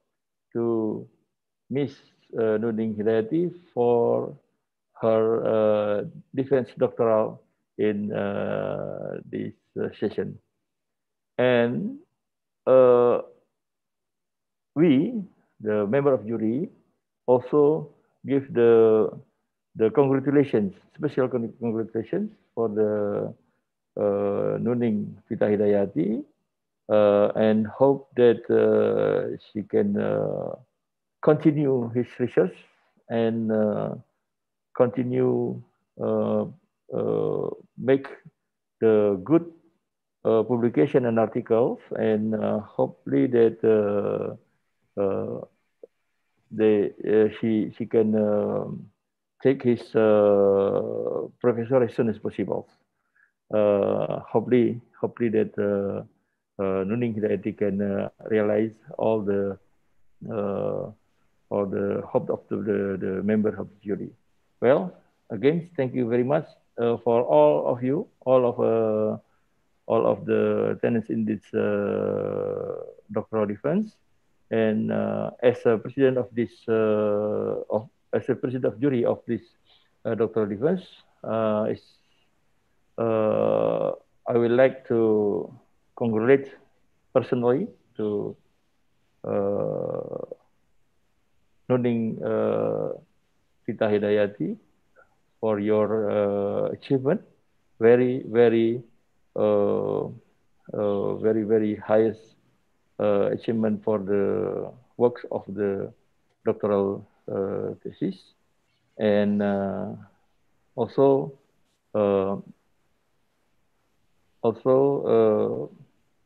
to Ms. Nuning Hidayati for her defense doctoral in this session. And we, the member of jury, also give the congratulations, special congratulations for the Nuning Hidayati, and hope that she can continue his research and continue make the good publication and articles, and hopefully that she can take his professor as soon as possible. Hopefully that Nuning Hidayati can realize all the hope of the member of the jury. Well, again, thank you very much for all of you, all of the attendants in this doctoral defense. And as a president of this, as a president of jury of this doctoral defense, I would like to congratulate personally to Nuning Hidayati for your achievement, very highest achievement for the works of the doctoral thesis, and also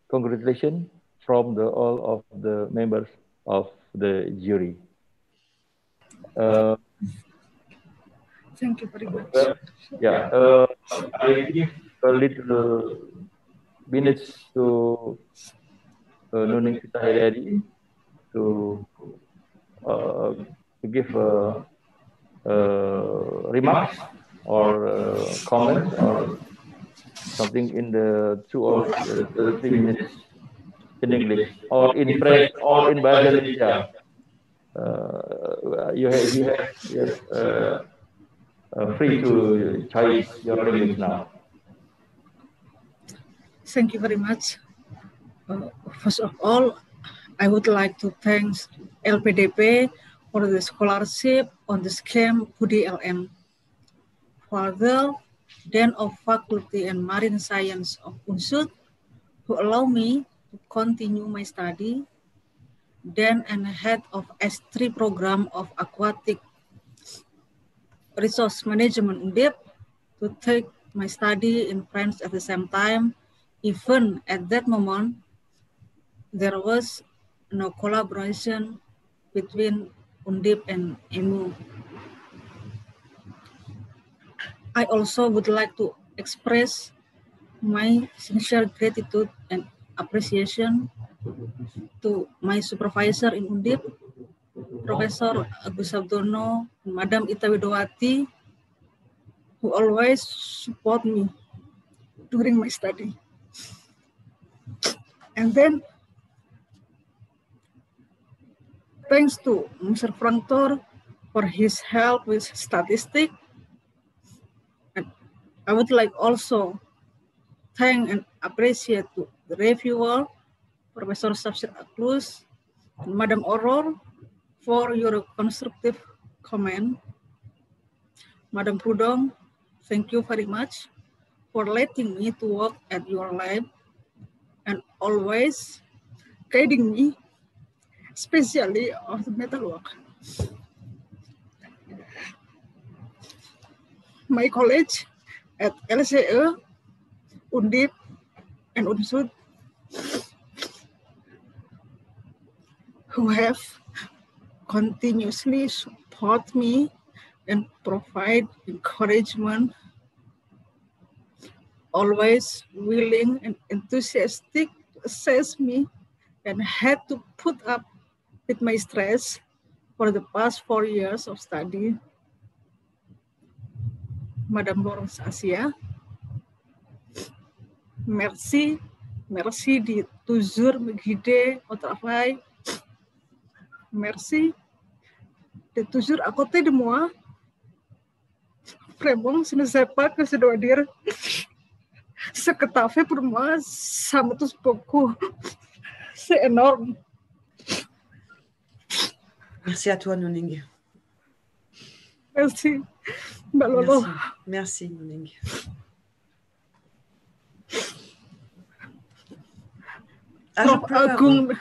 congratulations from all of the members of the jury. Thank you very much. Well, yeah, I give a little minutes to Nuning Hidayati to give remarks or comments or something in the 2 or 3 minutes in English or in French or in Bahasa Indonesia. You have free to choose your language now. Thank you very much. First of all, I would like to thank LPDP for the scholarship on the scheme PUDI-LM. Further, Dean of Faculty and Marine Science of UNSUD, who allow me to continue my study. Then and head of S3 program of Aquatic Resource Management UNDIP to take my study in French at the same time. Even at that moment, there was no collaboration between UNDIP and EMU. I also would like to express my sincere gratitude and appreciation to my supervisor in UNDIP, Professor Agus Sabdono and Madam Ita Widowati, who always support me during my study. And then, thanks to Mr. Franctor for his help with statistics. And I would like also thank and appreciate to the reviewer, Professor Safsir Aklus, and Madam Aurore for your constructive comment. Madam Prudong, thank you very much for letting me to work at your lab and always guiding me, especially of the metal work. My college at LCE, UNDIP, and UNSUD, who have continuously support me and provide encouragement, always willing and enthusiastic to assess me, and had to put up with my stress for the past 4 years of study. Madame Laurence Asia, merci, merci de toujours me guider au travail. Merci de toujours à côté de moi. Vraiment, je ne sais pas que je dois dire. Ce que tu as fait pour moi, ça me touche beaucoup. C'est énorme. Merci à toi, Nuning. Merci, Balolo. Merci, Nuning. Prof Agung,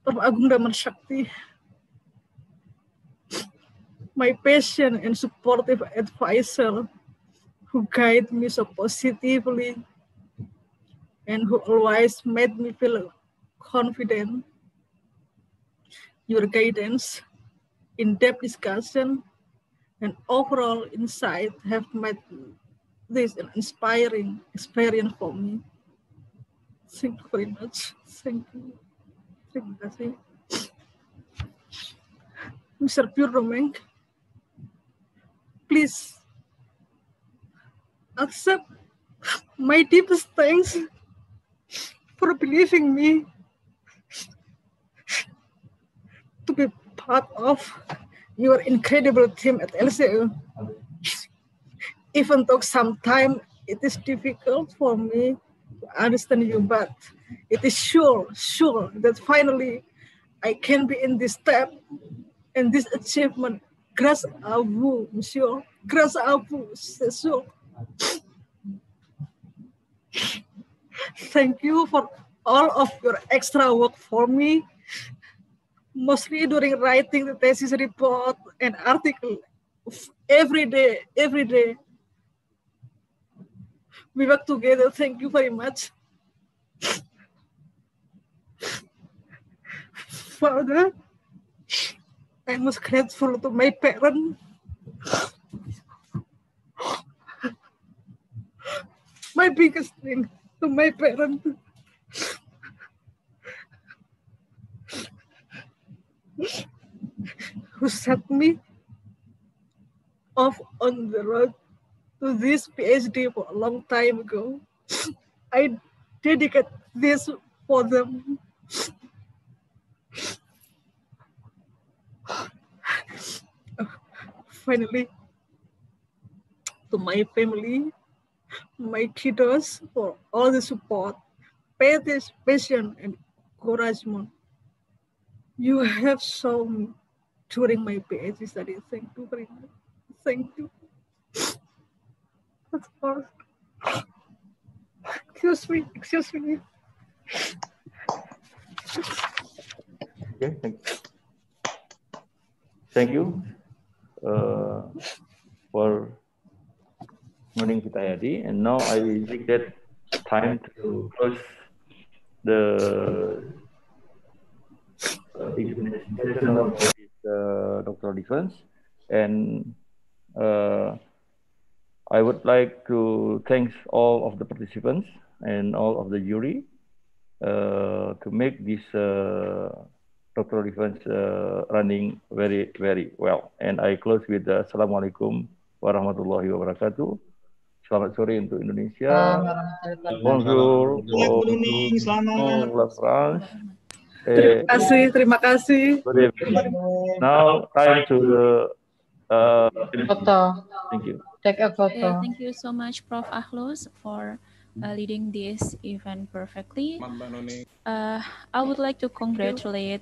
Prof Agung Daman Shakti, my patient and supportive advisor who guide me so positively and who always made me feel confident. Your guidance, in-depth discussion, and overall insight have made this an inspiring experience for me. Thank you very much. Thank you. Terima kasih. Mr. Pure Romeng, please accept my deepest thanks for believing me to be part of your incredible team at LCE. Even though sometimes it is difficult for me to understand you, but it is sure that finally I can be in this step and this achievement. Grâce à vous, monsieur. Grâce à vous, c'est sûr. Thank you for all of your extra work for me, mostly during writing the thesis report and article. Every day. We work together. Thank you very much. Father, I am most grateful to my parents. My biggest thing to my parents. Who set me off on the road to this PhD for a long time ago. I dedicate this for them. Finally, to my family, my tutors for all the support, patience, and encouragement you have shown me during my PhD study. Thank you very much. Thank you. That's all. Excuse me. Okay, thank you for Nuning Fitayati. And now I think that time to close the examination session of this doctoral defense. And I would like to thank all of the participants and all of the jury to make this doctoral defense running very, very well. And I close with Assalamualaikum warahmatullahi wabarakatuh. Selamat sore untuk Indonesia. Bonjour pour la France. Terima kasih. Good evening. Now, time to the photo. Thank you. Take a photo. Thank you so much, Prof. Akhlus, for leading this event perfectly. I would like to congratulate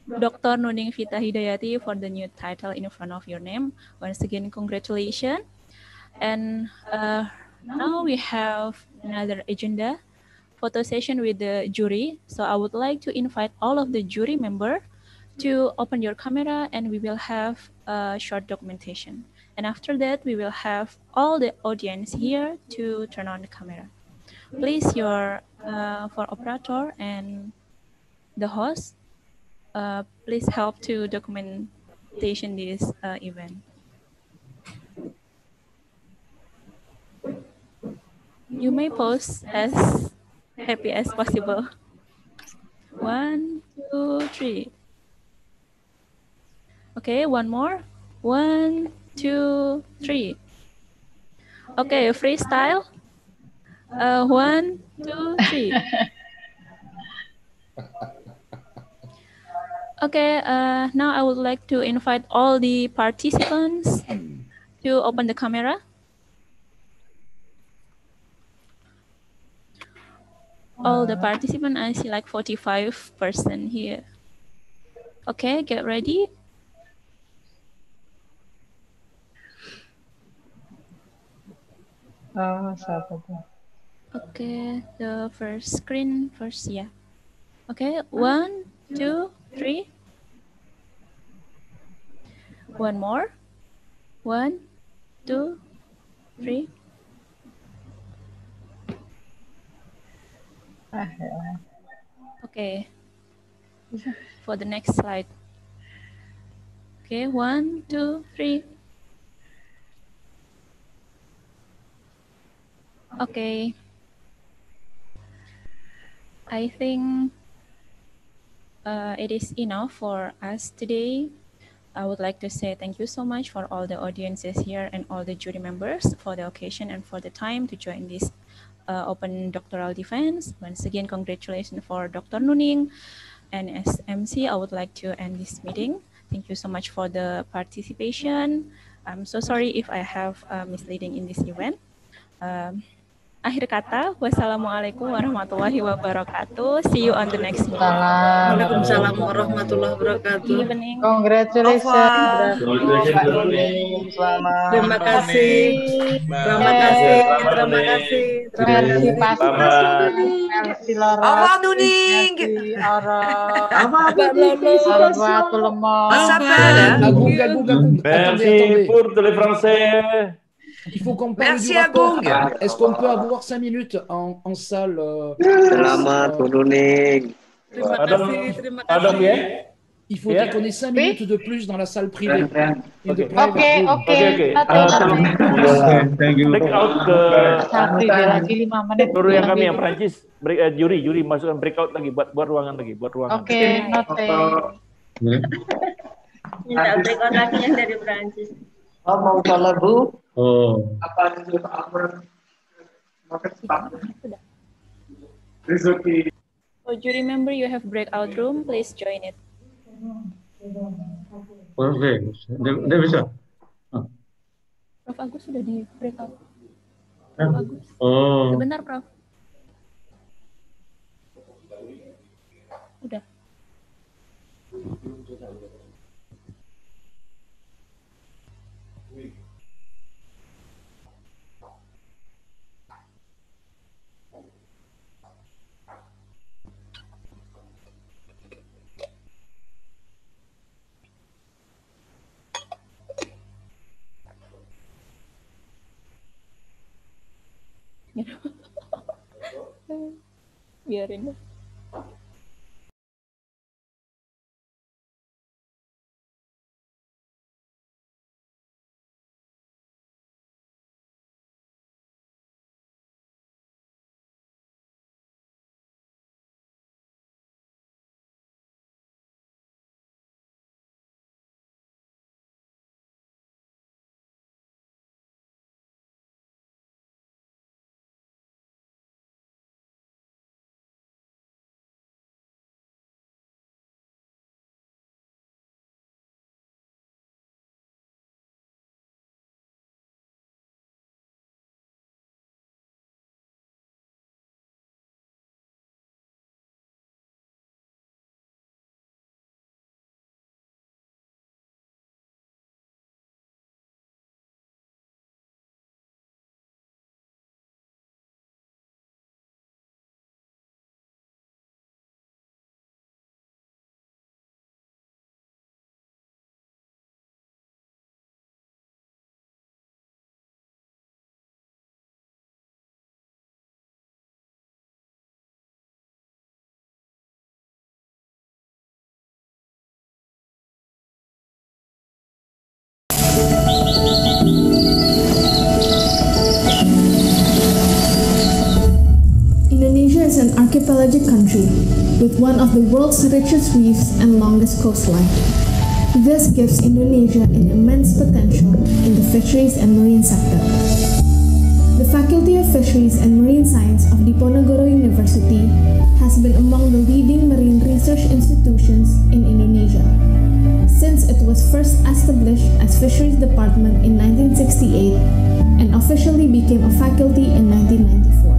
Dr. Nuning Fita Hidayati for the new title in front of your name. Once again, congratulations. And now we have another agenda, photo session with the jury. So I would like to invite all of the jury members to open your camera, and we will have a short documentation. And after that, we will have all the audience here to turn on the camera. Please, for operator and the host, please help to documentation this event. You may pose as happy as possible. 1, 2, 3. Okay, one more. 1, 2, 3. Okay, freestyle. 1, 2, 3. Okay, now I would like to invite all the participants to open the camera. All the participants, I see like 45% here. Okay, get ready. Okay, the first screen first, yeah. Okay, 1, 2, 3. One more. 1, 2, 3. Okay. For the next slide. Okay, 1, 2, 3. Okay. I think it is enough for us today. I would like to say thank you so much for all the audiences here and all the jury members for the occasion and for the time to join this open doctoral defense. Once again, congratulations for Dr. Nuning. And as MC, I would like to end this meeting. Thank you so much for the participation. I'm so sorry if I have misleading in this event. Akhir kata, wassalamualaikum warahmatullahi wabarakatuh. See you on the next meeting. Waalaikumsalam warahmatullahi wabarakatuh. Good evening. Congratulations. Terima kasih. Terima kasih. Terima kasih. Merci Pastor. Merci Laura. Au revoir, Nuning. Merci Aura. Au revoir, Au revoir tout le monde. On s'appelle. Merci pour tous les Français. Il faut qu'on parle Merci du rapport. Agung. Est-ce qu'on peut avoir 5 minutes en salle Selamat Nuning. Terima kasih. Terima kasih. Il faudrait qu'on ait 5 minutes de plus dans la salle privée. Okay. Thank you. Break out ke lagi 5 menit. Guru yang kami yang Prancis, juri masukkan breakout lagi buat ruangan lagi, buat ruangan. Oke, note. Minta breakout lagi yang dari Prancis. Oh, mau kalau Bu? Oh. Apa itu Amr? It's okay. So, jury member, you have breakout room. Please join it. Oke, dia bisa. Prof. Agus sudah di breakout. Bagus. Oh. Sebentar, Prof. Udah. Biarin deh. Indonesia is an archipelagic country with one of the world's richest reefs and longest coastline. This gives Indonesia an immense potential in the fisheries and marine sector. The Faculty of Fisheries and Marine Science of Diponegoro University has been among the leading marine research institutions in Indonesia since it was first established as Fisheries Department in 1968 and officially became a faculty in 1994.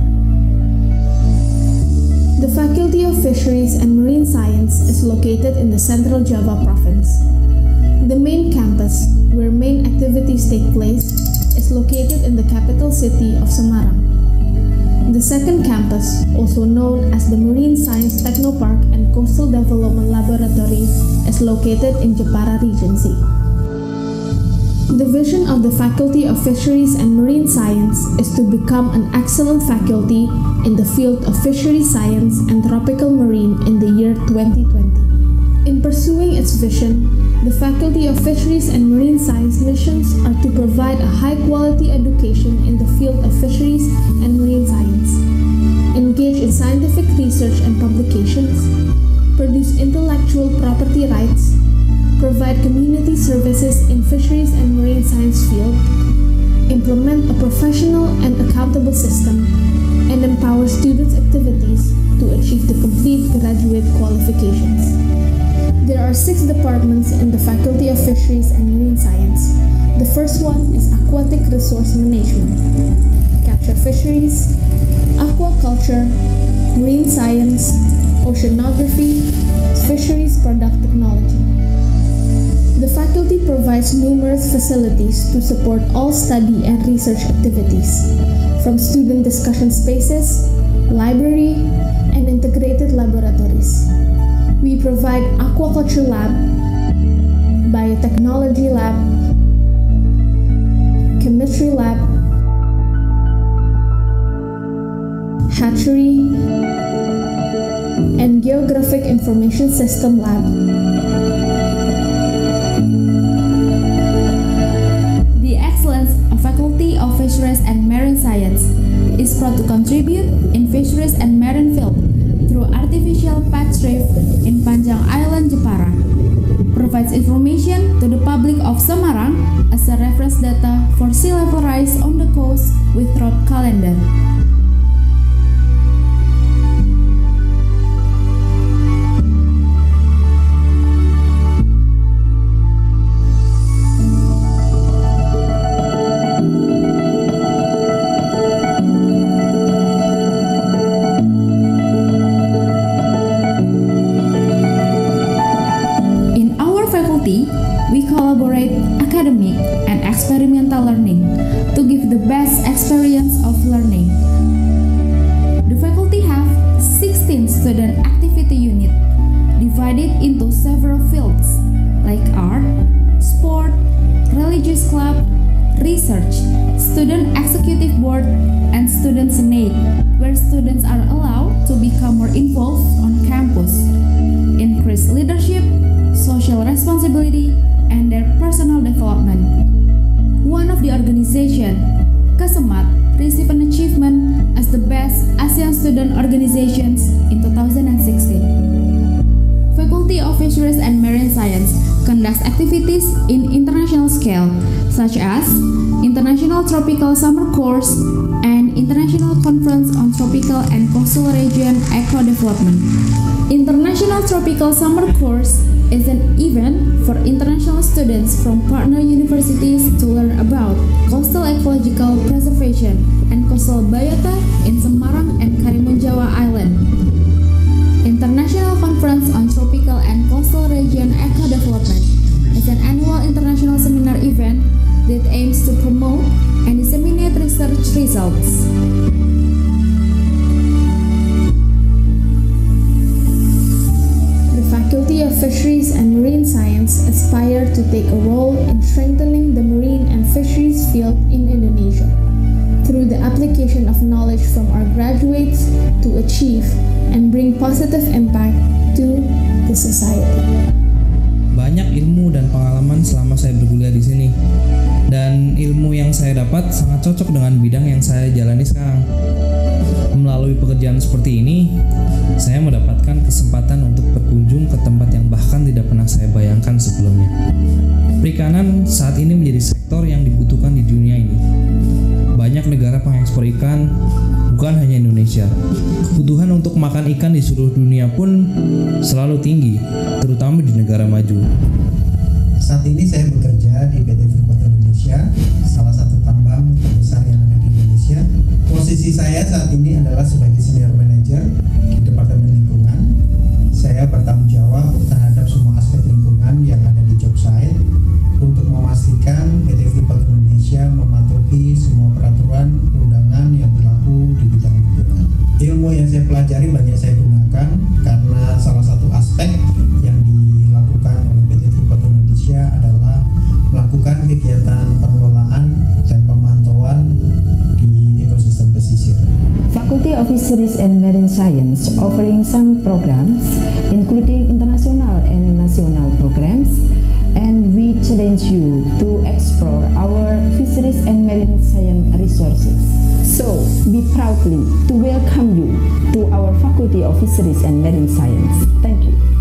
The Faculty of Fisheries and Marine Science is located in the Central Java province. The main campus, where main activities take place, is located in the capital city of Semarang. The second campus, also known as the Marine Science Technopark and Coastal Development Laboratory, is located in Jepara Regency. The vision of the Faculty of Fisheries and Marine Science is to become an excellent faculty in the field of fishery science and tropical marine in the year 2020. In pursuing its vision, the Faculty of Fisheries and Marine Science missions are to provide a high-quality education in the field of fisheries and marine science, engage in scientific research and publications, produce intellectual property rights, provide community services in fisheries and marine science field, implement a professional and accountable system, and empower students' activities to achieve the complete graduate qualifications. There are 6 departments in the Faculty of Fisheries and Marine Science. The first one is Aquatic Resource Management, Capture Fisheries, Aquaculture, Marine Science, Oceanography, Fisheries Product Technology. The faculty provides numerous facilities to support all study and research activities, from student discussion spaces, library, and integrated laboratories. We provide aquaculture lab, biotechnology lab, chemistry lab, hatchery, and geographic information system lab. The excellence of Faculty of Fisheries and Marine Science is proud to contribute in fisheries and marine field through artificial patch reef in Panjang Island, Jepara, provides information to the public of Semarang as a reference data for sea level rise on the coast with route calendar. experimental learning to give the best experience of learning. The faculty have 16 student activity units divided into several fields like art, sport, religious club, research, student executive board, and student senate, where students are allowed to become more involved on campus, increase leadership, social responsibility, and their personal development. One of the organization, Kesemat, received an achievement as the best ASEAN student organizations in 2016. Faculty of Fisheries and Marine Science conducts activities in international scale, such as International Tropical Summer Course and International Conference on Tropical and Coastal Region Eco Development. International Tropical Summer Course is an event for international students from partner universities to learn about coastal ecological preservation and coastal biota in Semarang and Karimun Jawa Island. International Conference on Tropical and Coastal Region Eco Development is an annual international seminar event that aims to promote and disseminate research results. The Faculty of Fisheries and Marine Science aspire to take a role in strengthening the marine and fisheries field in Indonesia through the application of knowledge from our graduates to achieve and bring positive impact to the society. Banyak ilmu dan pengalaman selama saya berkuliah di sini, dan ilmu yang saya dapat sangat cocok dengan bidang yang saya jalani sekarang. Melalui pekerjaan seperti ini, saya mendapatkan kesempatan untuk berkunjung ke tempat yang bahkan tidak pernah saya bayangkan sebelumnya. Perikanan saat ini menjadi sektor yang dibutuhkan di dunia ini. Banyak negara pengekspor ikan, bukan hanya Indonesia. Kebutuhan untuk makan ikan di seluruh dunia pun selalu tinggi, terutama di negara maju. Saat ini saya bekerja di PT Freeport Indonesia, salah satu tambang terbesar yang ada di Indonesia. Posisi saya saat ini adalah sebagai senior manager di Departemen Lingkungan. Saya bertanggung jawab terhadap semua aspek lingkungan yang ada di job site untuk memastikan PT Freeport Indonesia mematuhi semua peraturan perundangan yang berlaku di bidang lingkungan. Ilmu yang saya pelajari banyak saya gunakan karena salah satu aspek yang dilakukan oleh PT Freeport Indonesia adalah melakukan kegiatan pengelolaan dan pemantauan di ekosistem pesisir. Faculty of Fisheries and Marine Science offering some programs, including international and national programs, and we challenge you to explore our fisheries and marine science resources. So, be proudly to welcome you to our Faculty of Fisheries and Marine Science. Thank you.